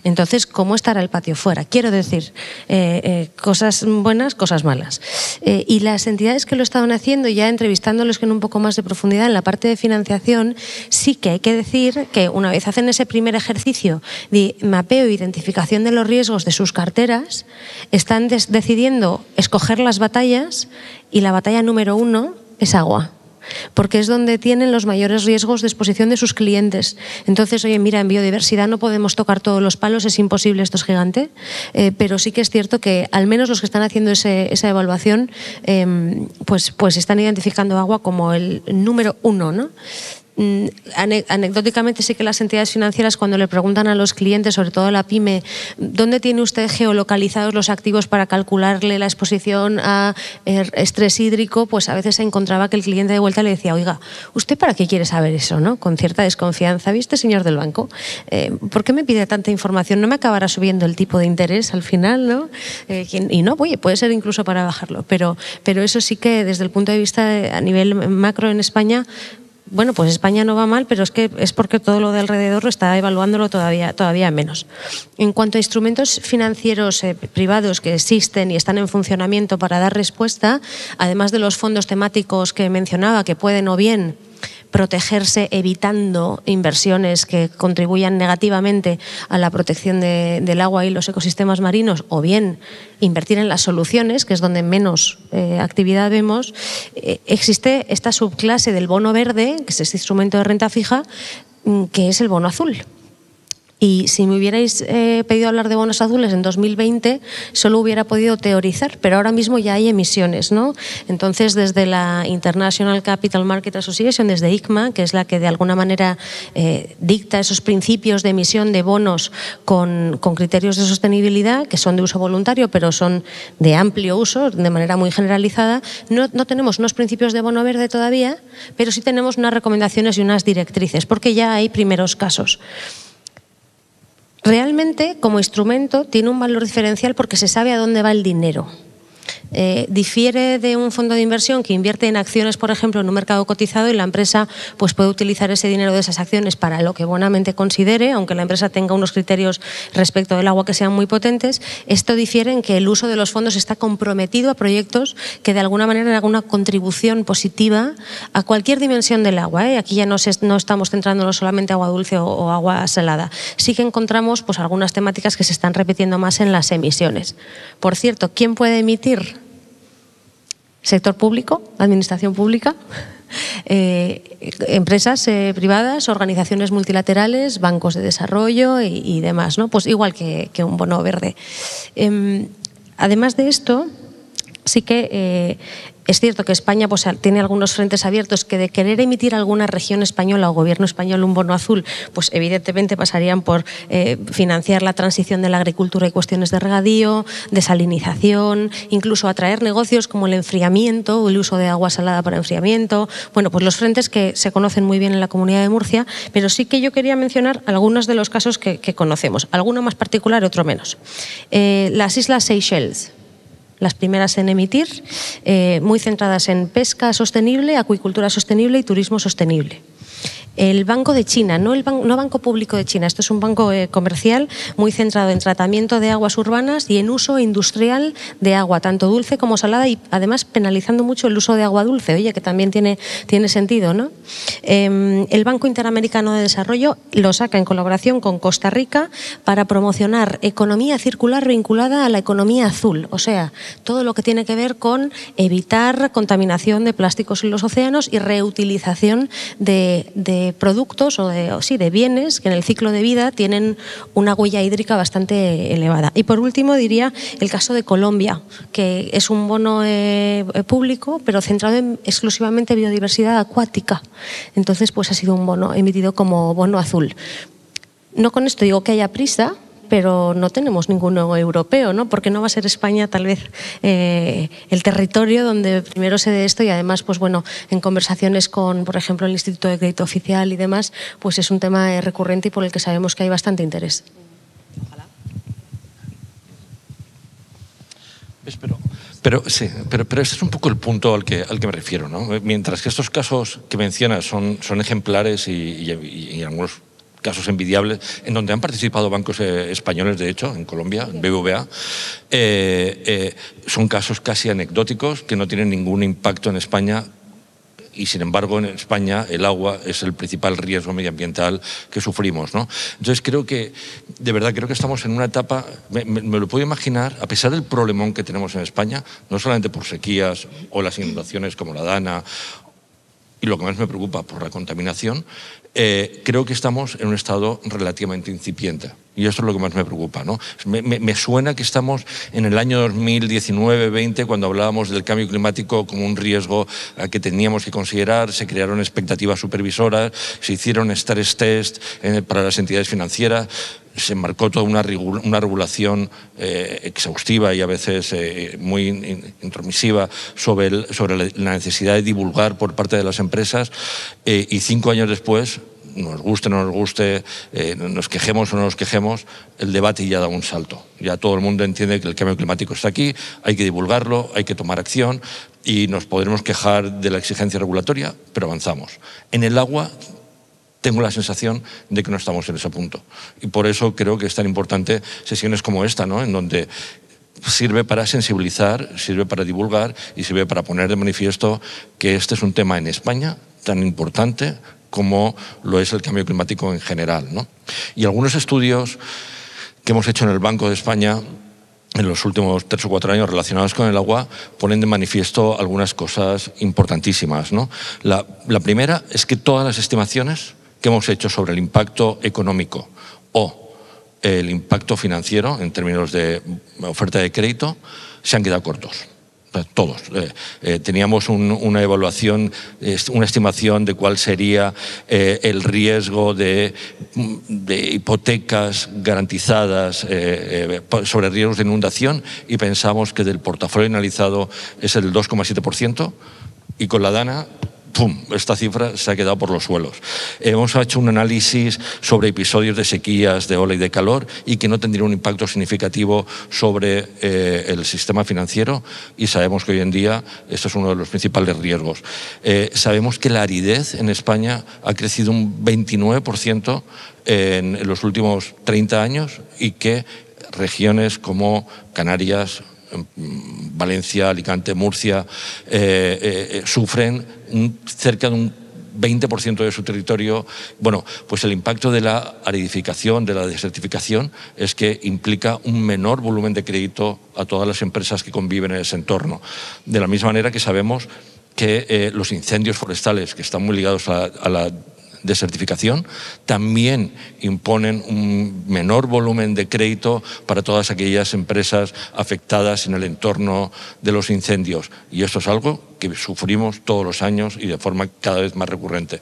Entonces, ¿cómo estará el patio fuera? Quiero decir, cosas buenas, cosas malas. Y las entidades que lo estaban haciendo, ya entrevistándolos con un poco más de profundidad en la parte de financiación, sí que hay que decir que una vez hacen ese primer ejercicio de mapeo e identificación de los riesgos de sus carteras, están decidiendo escoger las batallas, y la batalla número 1 es agua, porque es donde tienen los mayores riesgos de exposición de sus clientes. Entonces, oye, mira, en biodiversidad no podemos tocar todos los palos, es imposible, esto es gigante, pero sí que es cierto que al menos los que están haciendo esa evaluación, pues están identificando agua como el número 1, ¿no? Anecdóticamente, sí que las entidades financieras, cuando le preguntan a los clientes, sobre todo a la pyme, ¿dónde tiene usted geolocalizados los activos para calcularle la exposición a estrés hídrico? Pues a veces se encontraba que el cliente de vuelta le decía, oiga, ¿usted para qué quiere saber eso, no? Con cierta desconfianza. ¿Viste, señor del banco? ¿Por qué me pide tanta información? ¿No me acabará subiendo el tipo de interés al final, no? Y no, oye, puede ser incluso para bajarlo, pero eso sí que, desde el punto de vista a nivel macro en España, bueno, pues España no va mal, pero es porque todo lo de alrededor lo está evaluándolo todavía menos. En cuanto a instrumentos financieros privados que existen y están en funcionamiento para dar respuesta, además de los fondos temáticos que mencionaba, que pueden o bien protegerse evitando inversiones que contribuyan negativamente a la protección del agua y los ecosistemas marinos, o bien invertir en las soluciones, que es donde menos actividad vemos, existe esta subclase del bono verde, que es este instrumento de renta fija, que es el bono azul. Y si me hubierais pedido hablar de bonos azules en 2020, solo hubiera podido teorizar, pero ahora mismo ya hay emisiones, ¿no? Entonces, desde la International Capital Market Association, desde ICMA, que es la que de alguna manera dicta esos principios de emisión de bonos con criterios de sostenibilidad, que son de uso voluntario, pero son de amplio uso, de manera muy generalizada, no tenemos unos principios de bono verde todavía, pero sí tenemos unas recomendaciones y unas directrices, porque ya hay primeros casos. Realmente, como instrumento, tiene un valor diferencial porque se sabe a dónde va el dinero. Difiere de un fondo de inversión que invierte en acciones, por ejemplo, en un mercado cotizado, y la empresa pues puede utilizar ese dinero de esas acciones para lo que buenamente considere, aunque la empresa tenga unos criterios respecto del agua que sean muy potentes. Esto difiere en que el uso de los fondos está comprometido a proyectos que de alguna manera hagan una contribución positiva a cualquier dimensión del agua. Aquí ya no estamos centrándonos solamente en agua dulce o agua salada. Sí que encontramos pues algunas temáticas que se están repitiendo más en las emisiones. Por cierto, ¿quién puede emitir? Sector público, administración pública, empresas privadas, organizaciones multilaterales, bancos de desarrollo y demás, ¿no? Pues igual que un bono verde. Además de esto, sí que es cierto que España pues, tiene algunos frentes abiertos que de querer emitir alguna región española o gobierno español un bono azul, pues evidentemente pasarían por financiar la transición de la agricultura y cuestiones de regadío, desalinización, incluso atraer negocios como el enfriamiento o el uso de agua salada para enfriamiento. Bueno, pues los frentes que se conocen muy bien en la Comunidad de Murcia, pero sí que yo quería mencionar algunos de los casos que conocemos, alguno más particular y otro menos. Las Islas Seychelles, las primeras en emitir, muy centradas en pesca sostenible, acuicultura sostenible y turismo sostenible. El Banco de China, no Banco Público de China, esto es un banco comercial muy centrado en tratamiento de aguas urbanas y en uso industrial de agua, tanto dulce como salada, y además penalizando mucho el uso de agua dulce, oye, que también tiene sentido, ¿no? El Banco Interamericano de Desarrollo lo saca en colaboración con Costa Rica para promocionar economía circular vinculada a la economía azul, o sea, todo lo que tiene que ver con evitar contaminación de plásticos en los océanos y reutilización de productos o de bienes que en el ciclo de vida tienen una huella hídrica bastante elevada. Y por último diría el caso de Colombia, que es un bono público pero centrado en exclusivamente biodiversidad acuática. Entonces pues ha sido un bono emitido como bono azul. No con esto digo que haya prisa, pero no tenemos ninguno europeo, ¿no? Porque no va a ser España tal vez el territorio donde primero se dé esto, y además, pues bueno, en conversaciones con, por ejemplo, el Instituto de Crédito Oficial y demás, pues es un tema recurrente y por el que sabemos que hay bastante interés. Ojalá. Pero ese es un poco el punto al que me refiero, ¿no? Mientras que estos casos que mencionas son ejemplares y algunos casos envidiables, en donde han participado bancos españoles, de hecho, en Colombia, en BBVA, son casos casi anecdóticos que no tienen ningún impacto en España, y sin embargo en España el agua es el principal riesgo medioambiental que sufrimos, ¿no? Entonces de verdad creo que estamos en una etapa, me lo puedo imaginar, a pesar del problemón que tenemos en España, no solamente por sequías o las inundaciones como la Dana, y lo que más me preocupa por la contaminación, creo que estamos en un estado relativamente incipiente. Y eso es lo que más me preocupa, ¿no? Me suena que estamos en el año 2019-20, cuando hablábamos del cambio climático como un riesgo que teníamos que considerar. Se crearon expectativas supervisoras, se hicieron stress test para las entidades financieras, se marcó toda una regulación exhaustiva y a veces muy intromisiva sobre la necesidad de divulgar por parte de las empresas, y 5 años después, nos guste o no nos guste, nos quejemos o no nos quejemos, el debate ya da un salto. Ya todo el mundo entiende que el cambio climático está aquí, hay que divulgarlo, hay que tomar acción, y nos podremos quejar de la exigencia regulatoria, pero avanzamos. En el agua tengo la sensación de que no estamos en ese punto. Y por eso creo que es tan importante sesiones como esta, ¿no? En donde sirve para sensibilizar, sirve para divulgar y sirve para poner de manifiesto que este es un tema en España tan importante como lo es el cambio climático en general, ¿no? Y algunos estudios que hemos hecho en el Banco de España en los últimos 3 o 4 años relacionados con el agua ponen de manifiesto algunas cosas importantísimas, ¿no? La primera es que todas las estimaciones que hemos hecho sobre el impacto económico o el impacto financiero en términos de oferta de crédito, se han quedado cortos. Todos. Teníamos una evaluación, una estimación de cuál sería el riesgo de hipotecas garantizadas sobre riesgos de inundación y pensamos que del portafolio analizado es el 2,7% y con la DANA ¡pum!, esta cifra se ha quedado por los suelos. Hemos hecho un análisis sobre episodios de sequías, de ola y de calor y que no tendría un impacto significativo sobre el sistema financiero y sabemos que hoy en día esto es uno de los principales riesgos. Sabemos que la aridez en España ha crecido un 29% en los últimos 30 años y que regiones como Canarias, Valencia, Alicante, Murcia, sufren cerca de un 20% de su territorio. Bueno, pues el impacto de la aridificación, de la desertificación, es que implica un menor volumen de crédito a todas las empresas que conviven en ese entorno. De la misma manera que sabemos que los incendios forestales, que están muy ligados a la desertificación, también imponen un menor volumen de crédito para todas aquellas empresas afectadas en el entorno de los incendios. Y esto es algo que sufrimos todos los años y de forma cada vez más recurrente.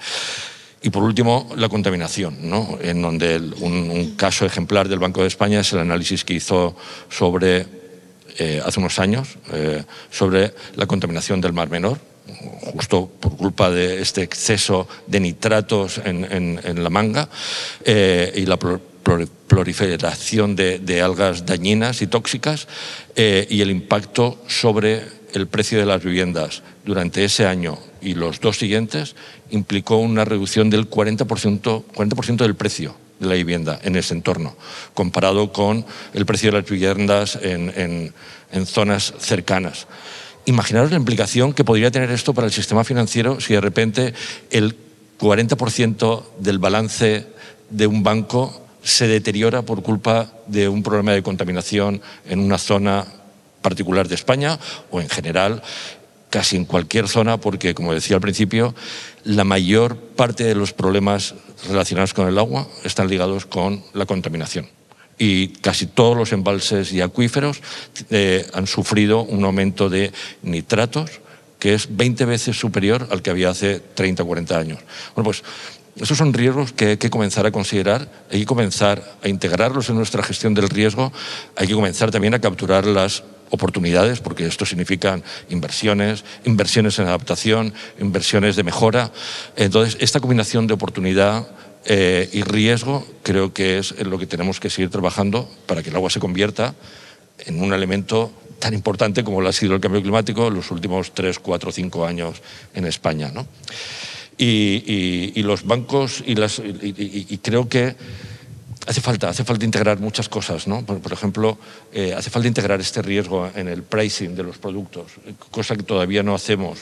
Y por último, la contaminación, ¿no? En donde un caso ejemplar del Banco de España es el análisis que hizo sobre, hace unos años, sobre la contaminación del Mar Menor, justo por culpa de este exceso de nitratos en la Manga y la proliferación de algas dañinas y tóxicas y el impacto sobre el precio de las viviendas durante ese año y los dos siguientes implicó una reducción del 40% del precio de la vivienda en ese entorno, comparado con el precio de las viviendas en zonas cercanas. Imaginaros la implicación que podría tener esto para el sistema financiero si de repente el 40% del balance de un banco se deteriora por culpa de un problema de contaminación en una zona particular de España o en general casi en cualquier zona, porque como decía al principio, la mayor parte de los problemas relacionados con el agua están ligados con la contaminación. Y casi todos los embalses y acuíferos han sufrido un aumento de nitratos que es 20 veces superior al que había hace 30 o 40 años. Bueno, pues esos son riesgos que hay que comenzar a considerar, hay que comenzar a integrarlos en nuestra gestión del riesgo, hay que comenzar también a capturar las oportunidades, porque esto significan inversiones en adaptación, inversiones de mejora. Entonces, esta combinación de oportunidad y riesgo creo que es en lo que tenemos que seguir trabajando para que el agua se convierta en un elemento tan importante como lo ha sido el cambio climático en los últimos 3, 4, 5 años en España, ¿no? Y los bancos y creo que hace falta integrar muchas cosas, ¿no? Por ejemplo, hace falta integrar este riesgo en el pricing de los productos, cosa que todavía no hacemos.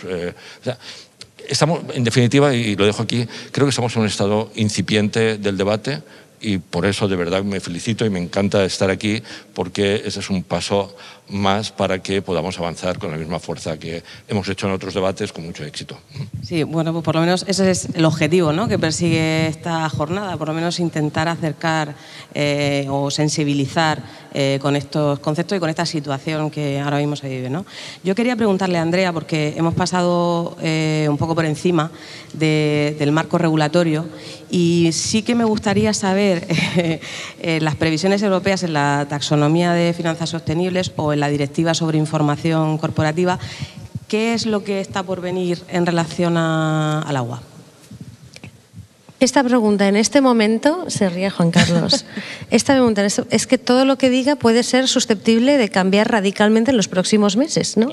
Estamos, en definitiva, y lo dejo aquí, creo que estamos en un estado incipiente del debate y por eso de verdad me felicito y me encanta estar aquí porque ese es un paso más para que podamos avanzar con la misma fuerza que hemos hecho en otros debates con mucho éxito. Sí, bueno, pues por lo menos ese es el objetivo, ¿no?, que persigue esta jornada, por lo menos intentar acercar o sensibilizar con estos conceptos y con esta situación que ahora mismo se vive, ¿no? Yo quería preguntarle a Andrea, porque hemos pasado un poco por encima del marco regulatorio y sí que me gustaría saber las previsiones europeas en la taxonomía de finanzas sostenibles o en la directiva sobre información corporativa, ¿qué es lo que está por venir en relación al agua? Esta pregunta en este momento, se ríe Juan Carlos, esta pregunta es que todo lo que diga puede ser susceptible de cambiar radicalmente en los próximos meses, ¿no?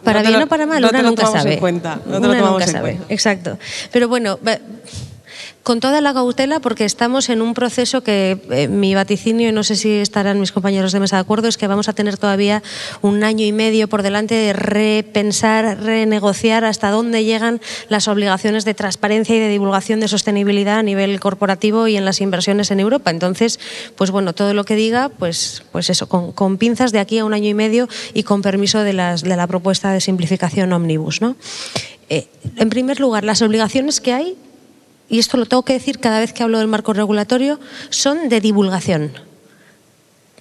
Para bien o para mal, no te lo nunca sabe. No te lo tomamos en cuenta. Exacto. Pero bueno, con toda la cautela, porque estamos en un proceso que mi vaticinio, y no sé si estarán mis compañeros de mesa de acuerdo, es que vamos a tener todavía 1 año y medio por delante de repensar, renegociar hasta dónde llegan las obligaciones de transparencia y de divulgación de sostenibilidad a nivel corporativo y en las inversiones en Europa. Entonces, pues bueno, todo lo que diga, pues eso, con pinzas de aquí a 1 año y medio y con permiso de la propuesta de simplificación ómnibus, ¿no? En primer lugar, las obligaciones que hay, y esto lo tengo que decir cada vez que hablo del marco regulatorio, son de divulgación.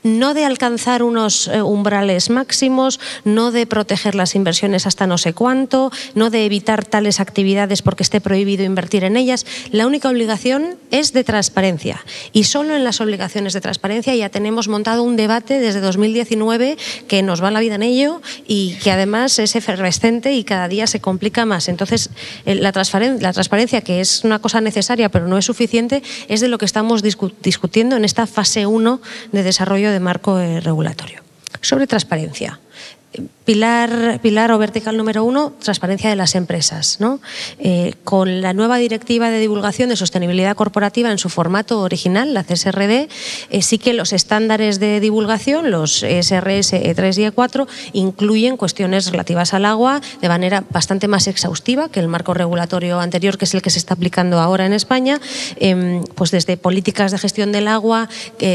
no de alcanzar unos umbrales máximos, no de proteger las inversiones hasta no sé cuánto, no de evitar tales actividades porque esté prohibido invertir en ellas. La única obligación es de transparencia, y solo en las obligaciones de transparencia ya tenemos montado un debate desde 2019 que nos va la vida en ello y que además es efervescente y cada día se complica más. Entonces, la transparencia, que es una cosa necesaria pero no es suficiente, es de lo que estamos discutiendo en esta fase 1 de desarrollo de marco regulatorio. Sobre transparencia. Pilar o vertical número 1, transparencia de las empresas, ¿no? Con la nueva directiva de divulgación de sostenibilidad corporativa en su formato original, la CSRD, sí que los estándares de divulgación, los ESRS, E3 y E4, incluyen cuestiones relativas al agua de manera bastante más exhaustiva que el marco regulatorio anterior, que es el que se está aplicando ahora en España, pues desde políticas de gestión del agua,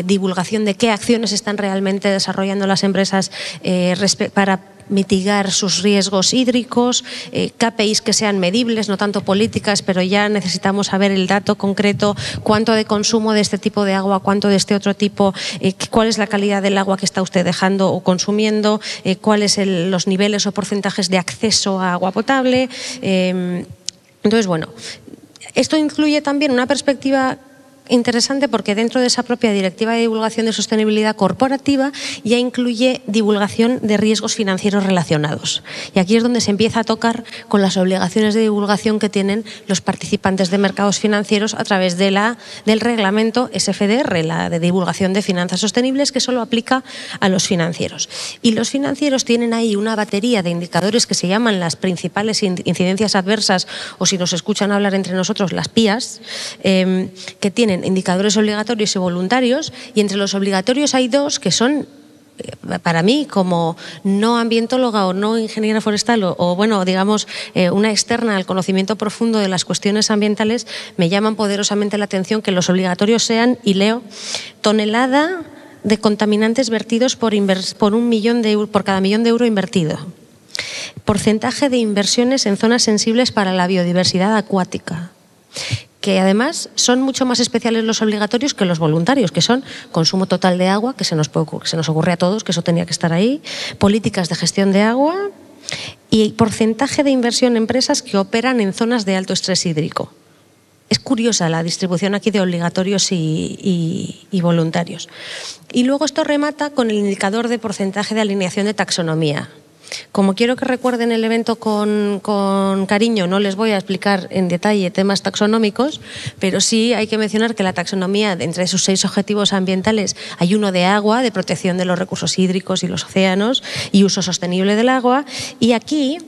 divulgación de qué acciones están realmente desarrollando las empresas para mitigar sus riesgos hídricos, KPIs que sean medibles, no tanto políticas, pero ya necesitamos saber el dato concreto, cuánto de consumo de este tipo de agua, cuánto de este otro tipo, cuál es la calidad del agua que está usted dejando o consumiendo, cuáles los niveles o porcentajes de acceso a agua potable. Entonces, bueno, esto incluye también una perspectiva interesante porque dentro de esa propia Directiva de Divulgación de Sostenibilidad Corporativa ya incluye divulgación de riesgos financieros relacionados. Y aquí es donde se empieza a tocar con las obligaciones de divulgación que tienen los participantes de mercados financieros a través de del reglamento SFDR, la de divulgación de finanzas sostenibles, que solo aplica a los financieros. Y los financieros tienen ahí una batería de indicadores que se llaman las principales incidencias adversas, o si nos escuchan hablar entre nosotros, las PIAs, que tienen indicadores obligatorios y voluntarios, y entre los obligatorios hay dos que son, para mí, como no ambientóloga o no ingeniera forestal o bueno, digamos, una externa al conocimiento profundo de las cuestiones ambientales, me llaman poderosamente la atención que los obligatorios sean, y leo, tonelada de contaminantes vertidos por cada millón de euros invertido. Porcentaje de inversiones en zonas sensibles para la biodiversidad acuática, que además son mucho más especiales los obligatorios que los voluntarios, que son consumo total de agua, que se nos ocurre a todos que eso tenía que estar ahí, políticas de gestión de agua y porcentaje de inversión en empresas que operan en zonas de alto estrés hídrico. Es curiosa la distribución aquí de obligatorios y voluntarios. Y luego esto remata con el indicador de porcentaje de alineación de taxonomía. Como quiero que recuerden el evento con cariño, no les voy a explicar en detalle temas taxonómicos, pero sí hay que mencionar que la taxonomía, entre sus 6 objetivos ambientales, hay uno de agua, de protección de los recursos hídricos y los océanos y uso sostenible del agua. Y aquí,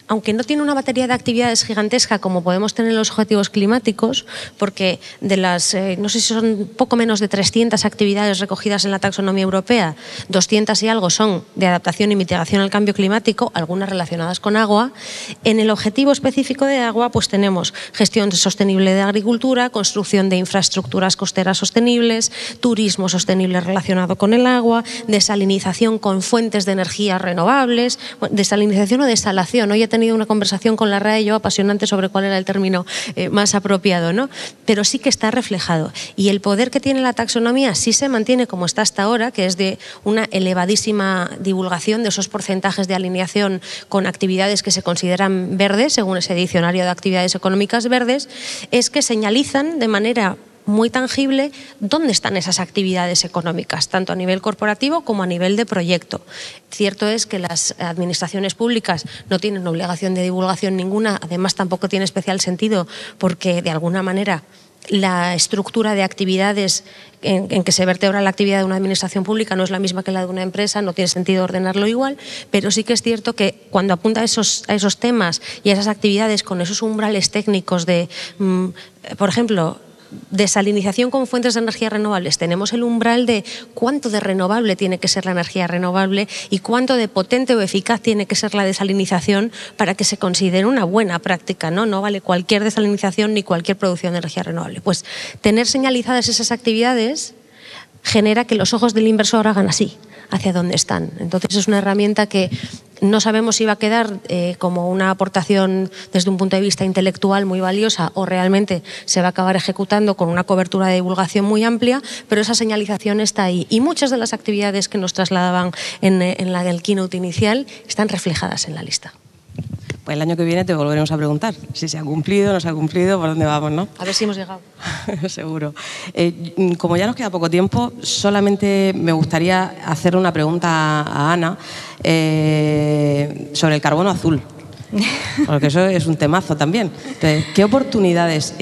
aunque no tiene una batería de actividades gigantesca como podemos tener en los objetivos climáticos, porque de las, no sé si son poco menos de 300 actividades recogidas en la taxonomía europea, 200 y algo son de adaptación y mitigación al cambio climático, algunas relacionadas con agua. En el objetivo específico de agua, pues tenemos gestión sostenible de agricultura, construcción de infraestructuras costeras sostenibles, turismo sostenible relacionado con el agua, desalinización con fuentes de energía renovables, desalinización o desalación. Hoy he tenido una conversación con la RAE y yo apasionante sobre cuál era el término más apropiado, ¿no? Pero sí que está reflejado. Y el poder que tiene la taxonomía sí se mantiene como está hasta ahora, que es de una elevadísima divulgación de esos porcentajes de alineación con actividades que se consideran verdes, según ese diccionario de actividades económicas verdes, es que señalizan de manera muy tangible dónde están esas actividades económicas, tanto a nivel corporativo como a nivel de proyecto. Cierto es que las administraciones públicas no tienen obligación de divulgación ninguna, además tampoco tiene especial sentido porque de alguna manera la estructura de actividades en que se vertebra la actividad de una administración pública no es la misma que la de una empresa, no tiene sentido ordenarlo igual, pero sí que es cierto que cuando apunta a esos temas y a esas actividades con esos umbrales técnicos de, por ejemplo, desalinización con fuentes de energía renovables, tenemos el umbral de cuánto de renovable tiene que ser la energía renovable y cuánto de potente o eficaz tiene que ser la desalinización para que se considere una buena práctica, ¿no? No vale cualquier desalinización ni cualquier producción de energía renovable. Pues tener señalizadas esas actividades genera que los ojos del inversor hagan así, hacia dónde están. Entonces es una herramienta que no sabemos si va a quedar como una aportación desde un punto de vista intelectual muy valiosa o realmente se va a acabar ejecutando con una cobertura de divulgación muy amplia, pero esa señalización está ahí. Y muchas de las actividades que nos trasladaban en el keynote inicial están reflejadas en la lista. Pues el año que viene te volveremos a preguntar si se ha cumplido, no se ha cumplido, por dónde vamos, ¿no? A ver si hemos llegado. Seguro. Como ya nos queda poco tiempo, solamente me gustaría hacer una pregunta a Ana sobre el carbono azul. Porque eso es un temazo también. Entonces, ¿qué oportunidades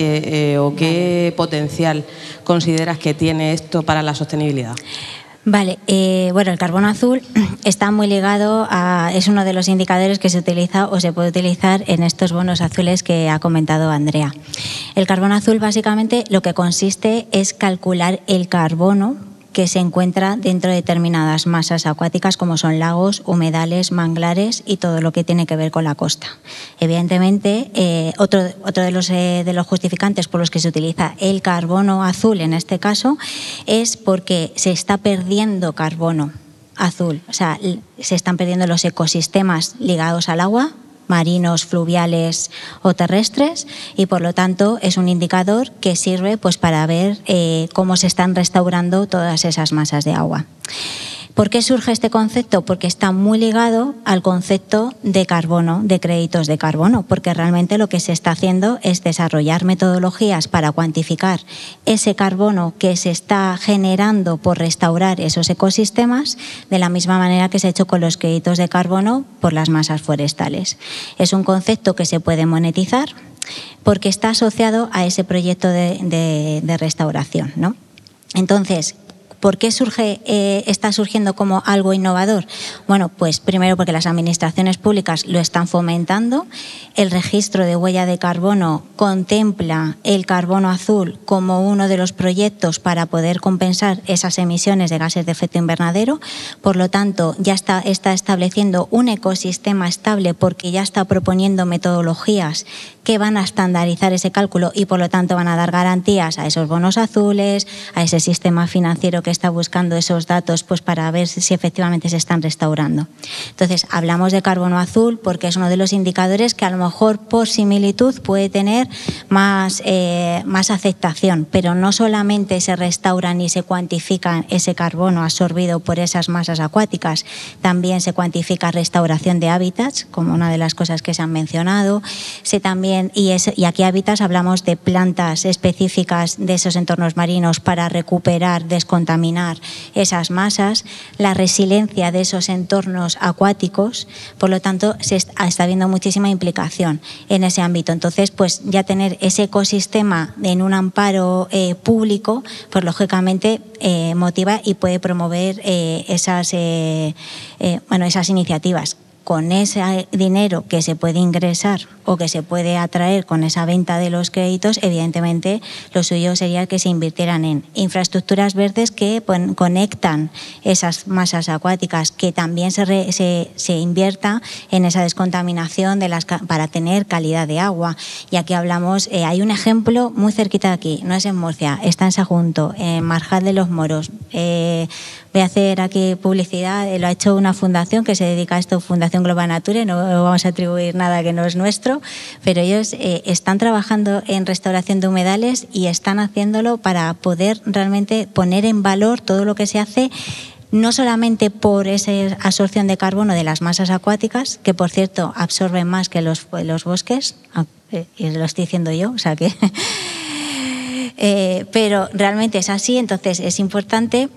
o qué potencial consideras que tiene esto para la sostenibilidad? Vale, bueno, el carbono azul está muy ligado es uno de los indicadores que se utiliza o se puede utilizar en estos bonos azules que ha comentado Andrea. El carbono azul básicamente lo que consiste es calcular el carbono que se encuentra dentro de determinadas masas acuáticas como son lagos, humedales, manglares y todo lo que tiene que ver con la costa. Evidentemente, otro de los justificantes por los que se utiliza el carbono azul en este caso es porque se está perdiendo carbono azul, o sea, se están perdiendo los ecosistemas ligados al agua, marinos, fluviales o terrestres, y por lo tanto es un indicador que sirve pues para ver cómo se están restaurando todas esas masas de agua. ¿Por qué surge este concepto? Porque está muy ligado al concepto de carbono, de créditos de carbono, porque realmente lo que se está haciendo es desarrollar metodologías para cuantificar ese carbono que se está generando por restaurar esos ecosistemas, de la misma manera que se ha hecho con los créditos de carbono por las masas forestales. Es un concepto que se puede monetizar porque está asociado a ese proyecto de restauración, ¿no? Entonces, ¿por qué está surgiendo como algo innovador? Bueno, pues primero porque las administraciones públicas lo están fomentando. El registro de huella de carbono contempla el carbono azul como uno de los proyectos para poder compensar esas emisiones de gases de efecto invernadero. Por lo tanto, ya está estableciendo un ecosistema estable porque ya está proponiendo metodologías que van a estandarizar ese cálculo y por lo tanto van a dar garantías a esos bonos azules, a ese sistema financiero que está buscando esos datos pues para ver si efectivamente se están restaurando. Entonces, hablamos de carbono azul porque es uno de los indicadores que a lo mejor por similitud puede tener más aceptación, pero no solamente se restauran y se cuantifican ese carbono absorbido por esas masas acuáticas, también se cuantifica restauración de hábitats, como una de las cosas que se han mencionado, y aquí hábitats hablamos de plantas específicas de esos entornos marinos para recuperar, descontaminar esas masas, la resiliencia de esos entornos acuáticos, por lo tanto está habiendo muchísima implicación en ese ámbito. Entonces, pues ya tener ese ecosistema en un amparo público, pues lógicamente motiva y puede promover esas iniciativas. Con ese dinero que se puede ingresar o que se puede atraer con esa venta de los créditos, evidentemente lo suyo sería que se invirtieran en infraestructuras verdes que conectan esas masas acuáticas, que también se invierta en esa descontaminación para tener calidad de agua. Y aquí hablamos, hay un ejemplo muy cerquita de aquí, no es en Murcia, está en Sagunto, en Marjal de los Moros. Voy a hacer aquí publicidad, lo ha hecho una fundación que se dedica a esto, Fundación Global Nature, no vamos a atribuir nada que no es nuestro, pero ellos están trabajando en restauración de humedales y están haciéndolo para poder realmente poner en valor todo lo que se hace, no solamente por esa absorción de carbono de las masas acuáticas, que por cierto absorben más que los bosques, y lo estoy diciendo yo, o sea que... pero realmente es así, entonces es importante.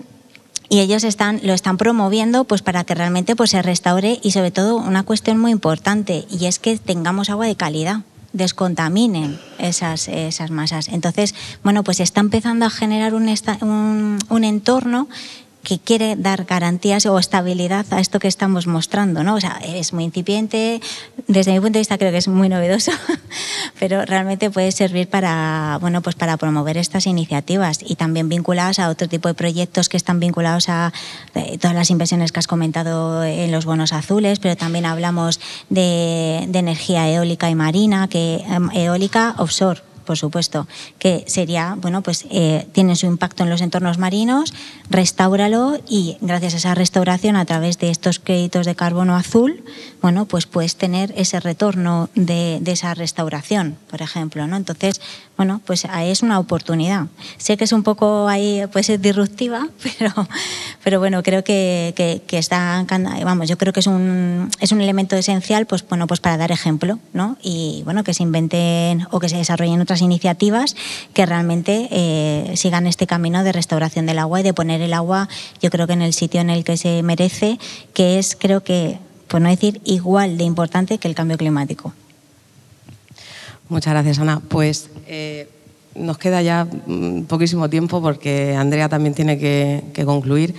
Y ellos lo están promoviendo pues para que realmente pues se restaure, y sobre todo una cuestión muy importante, y es que tengamos agua de calidad, descontaminen esas masas. Entonces, bueno, pues se está empezando a generar un entorno que quiere dar garantías o estabilidad a esto que estamos mostrando, ¿no? O sea, es muy incipiente, desde mi punto de vista creo que es muy novedoso, pero realmente puede servir para promover estas iniciativas, y también vinculadas a otro tipo de proyectos que están vinculados a todas las inversiones que has comentado en los bonos azules, pero también hablamos de energía eólica y marina, eólica offshore, por supuesto, que sería, bueno, pues tiene su impacto en los entornos marinos, restáuralo y gracias a esa restauración a través de estos créditos de carbono azul, bueno, pues puedes tener ese retorno de esa restauración, por ejemplo, ¿no? Entonces, bueno, pues ahí es una oportunidad. Sé que es un poco ahí, pues es disruptiva, pero bueno, creo que está, vamos, yo creo que es un elemento esencial, pues bueno, pues para dar ejemplo, ¿no? Y bueno, que se inventen o que se desarrollen otras iniciativas que realmente sigan este camino de restauración del agua y de poner el agua, yo creo que en el sitio en el que se merece, que es, creo que, por no decir igual de importante que el cambio climático. Muchas gracias, Ana. Pues nos queda ya poquísimo tiempo porque Andrea también tiene que concluir.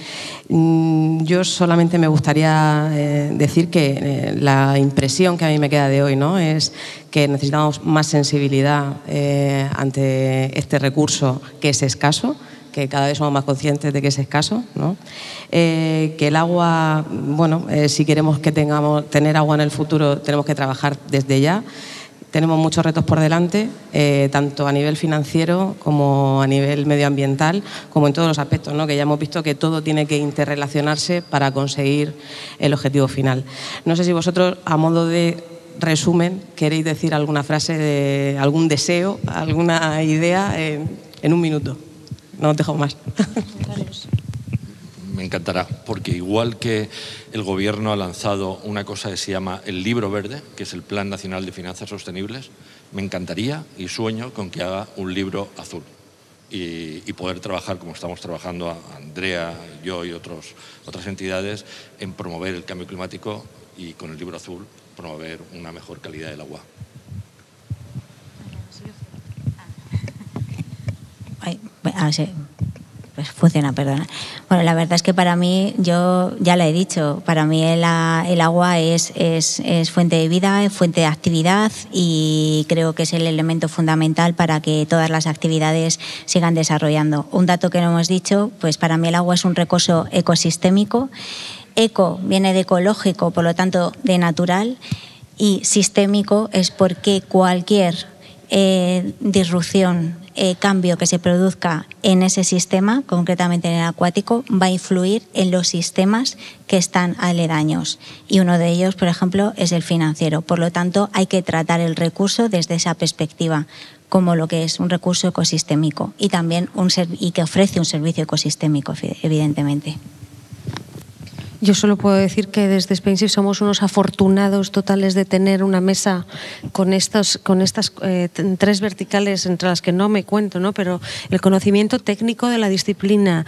Yo solamente me gustaría decir que la impresión que a mí me queda de hoy, ¿no?, es que necesitamos más sensibilidad ante este recurso que es escaso, que cada vez somos más conscientes de que es escaso, ¿no? Que el agua, bueno, si queremos que tener agua en el futuro, tenemos que trabajar desde ya. Tenemos muchos retos por delante, tanto a nivel financiero como a nivel medioambiental, como en todos los aspectos, ¿no?, que ya hemos visto que todo tiene que interrelacionarse para conseguir el objetivo final. No sé si vosotros, a modo de resumen, queréis decir alguna frase, de algún deseo, alguna idea en un minuto. No os dejo más. Me encantará, porque igual que el Gobierno ha lanzado una cosa que se llama el Libro Verde, que es el Plan Nacional de Finanzas Sostenibles, me encantaría y sueño con que haga un libro azul y poder trabajar, como estamos trabajando Andrea, yo y otras entidades, en promover el cambio climático y con el libro azul promover una mejor calidad del agua. Pues funciona, perdona. Bueno, la verdad es que para mí, yo ya lo he dicho, para mí el agua es fuente de vida, es fuente de actividad y creo que es el elemento fundamental para que todas las actividades sigan desarrollando. Un dato que no hemos dicho, pues para mí el agua es un recurso ecosistémico. Eco viene de ecológico, por lo tanto de natural, y sistémico es porque cualquier disrupción, cambio que se produzca en ese sistema, concretamente en el acuático, va a influir en los sistemas que están aledaños. Y uno de ellos, por ejemplo, es el financiero. Por lo tanto, hay que tratar el recurso desde esa perspectiva, como lo que es un recurso ecosistémico y también y que ofrece un servicio ecosistémico, evidentemente. Yo solo puedo decir que desde SpainShift somos unos afortunados totales de tener una mesa con estas tres verticales entre las que no me cuento, ¿no? Pero el conocimiento técnico de la disciplina.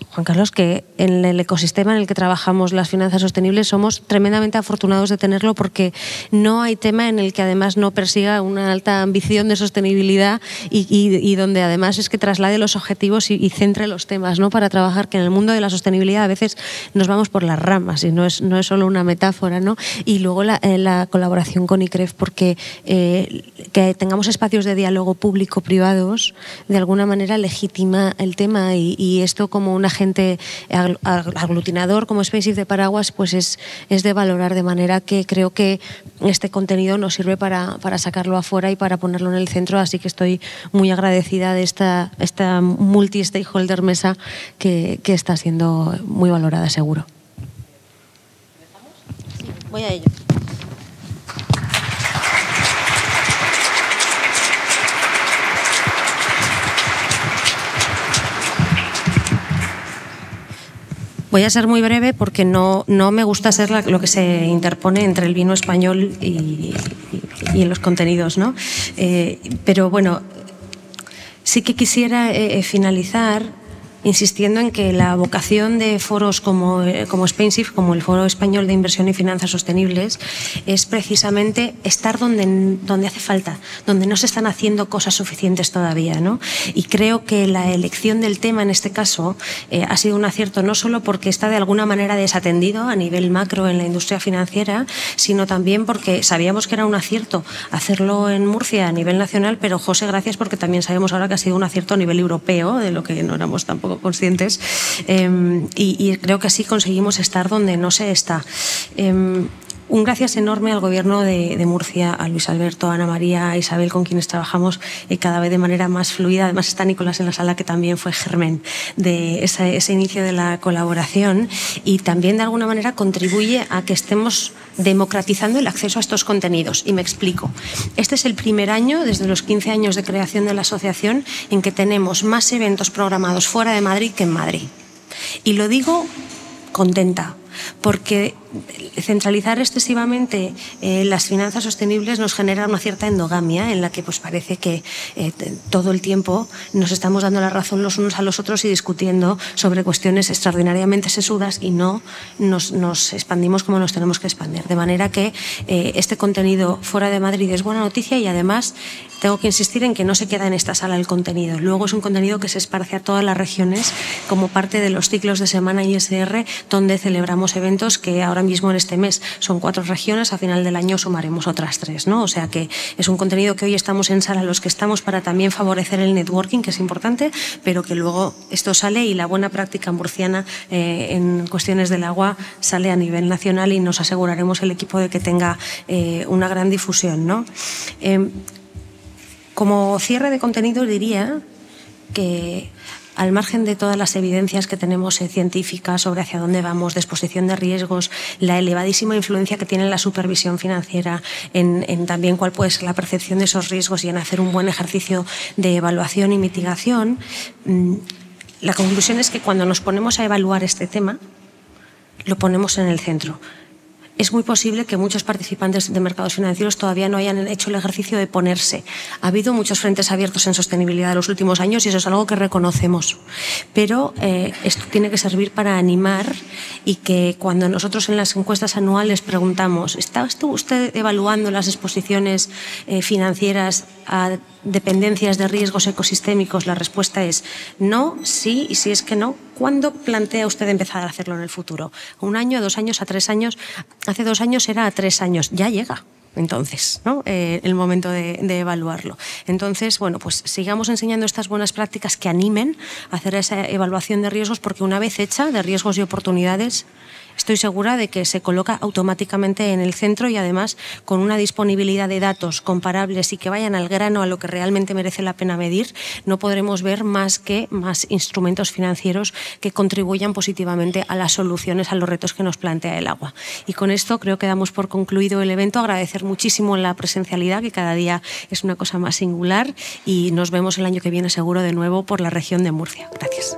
Juan Carlos, que en el ecosistema en el que trabajamos las finanzas sostenibles somos tremendamente afortunados de tenerlo porque no hay tema en el que además no persiga una alta ambición de sostenibilidad y donde además es que traslade los objetivos y centre los temas, ¿no?, para trabajar, que en el mundo de la sostenibilidad a veces nos vamos por las ramas y no es solo una metáfora, ¿no? Y luego la colaboración con ICREF, porque que tengamos espacios de diálogo público-privados de alguna manera legitima el tema y esto como un agente aglutinador como SpainShift de Paraguas pues es de valorar, de manera que creo que este contenido nos sirve para sacarlo afuera y para ponerlo en el centro, así que estoy muy agradecida de esta multi-stakeholder mesa que está siendo muy valorada, seguro. Voy a ello. Voy a ser muy breve porque no me gusta ser lo que se interpone entre el vino español y los contenidos, ¿no? Pero bueno, sí que quisiera finalizar insistiendo en que la vocación de foros como SpainShift, como el Foro Español de Inversión y Finanzas Sostenibles, es precisamente estar donde hace falta, donde no se están haciendo cosas suficientes todavía, ¿no? Y creo que la elección del tema en este caso ha sido un acierto, no solo porque está de alguna manera desatendido a nivel macro en la industria financiera, sino también porque sabíamos que era un acierto hacerlo en Murcia a nivel nacional, pero José, gracias, porque también sabemos ahora que ha sido un acierto a nivel europeo, de lo que no éramos tampoco conscientes, y creo que así conseguimos estar donde no se está. Un gracias enorme al Gobierno de Murcia, a Luis Alberto, a Ana María, a Isabel, con quienes trabajamos cada vez de manera más fluida. Además está Nicolás en la sala, que también fue germen de ese inicio de la colaboración, y también de alguna manera contribuye a que estemos democratizando el acceso a estos contenidos. Y me explico. Este es el primer año, desde los 15 años de creación de la asociación, en que tenemos más eventos programados fuera de Madrid que en Madrid. Y lo digo contenta, porque centralizar excesivamente las finanzas sostenibles nos genera una cierta endogamia en la que pues parece que todo el tiempo nos estamos dando la razón los unos a los otros y discutiendo sobre cuestiones extraordinariamente sesudas, y no nos expandimos como nos tenemos que expandir. De manera que este contenido fuera de Madrid es buena noticia, y además tengo que insistir en que no se queda en esta sala el contenido. Luego es un contenido que se esparce a todas las regiones como parte de los ciclos de semana ISR, donde celebramos eventos que ahora mismo en este mes son 4 regiones, a final del año sumaremos otras 3, ¿no? O sea que es un contenido que hoy estamos en sala los que estamos para también favorecer el networking, que es importante, pero que luego esto sale, y la buena práctica murciana en cuestiones del agua sale a nivel nacional, y nos aseguraremos el equipo de que tenga una gran difusión, ¿no? Como cierre de contenido diría que, al margen de todas las evidencias que tenemos científicas sobre hacia dónde vamos, de exposición de riesgos, la elevadísima influencia que tiene la supervisión financiera en también cuál puede ser la percepción de esos riesgos y en hacer un buen ejercicio de evaluación y mitigación, la conclusión es que cuando nos ponemos a evaluar este tema, lo ponemos en el centro. Es muy posible que muchos participantes de mercados financieros todavía no hayan hecho el ejercicio de ponerse. Ha habido muchos frentes abiertos en sostenibilidad en los últimos años, y eso es algo que reconocemos. Pero esto tiene que servir para animar, y que cuando nosotros en las encuestas anuales preguntamos ¿está usted evaluando las exposiciones financieras a dependencias de riesgos ecosistémicos? La respuesta es no, sí, y si es que no, ¿cuándo plantea usted empezar a hacerlo en el futuro? ¿A 1 año, a 2 años, a 3 años? Hace 2 años era a 3 años, ya llega. Entonces, ¿no? El momento de evaluarlo. Entonces, bueno, pues sigamos enseñando estas buenas prácticas que animen a hacer esa evaluación de riesgos, porque una vez hecha, de riesgos y oportunidades, estoy segura de que se coloca automáticamente en el centro, y además con una disponibilidad de datos comparables y que vayan al grano, a lo que realmente merece la pena medir, no podremos ver más instrumentos financieros que contribuyan positivamente a las soluciones a los retos que nos plantea el agua. Y con esto creo que damos por concluido el evento. Agradecer muchísimo la presencialidad, que cada día es una cosa más singular, y nos vemos el año que viene seguro de nuevo por la región de Murcia. Gracias.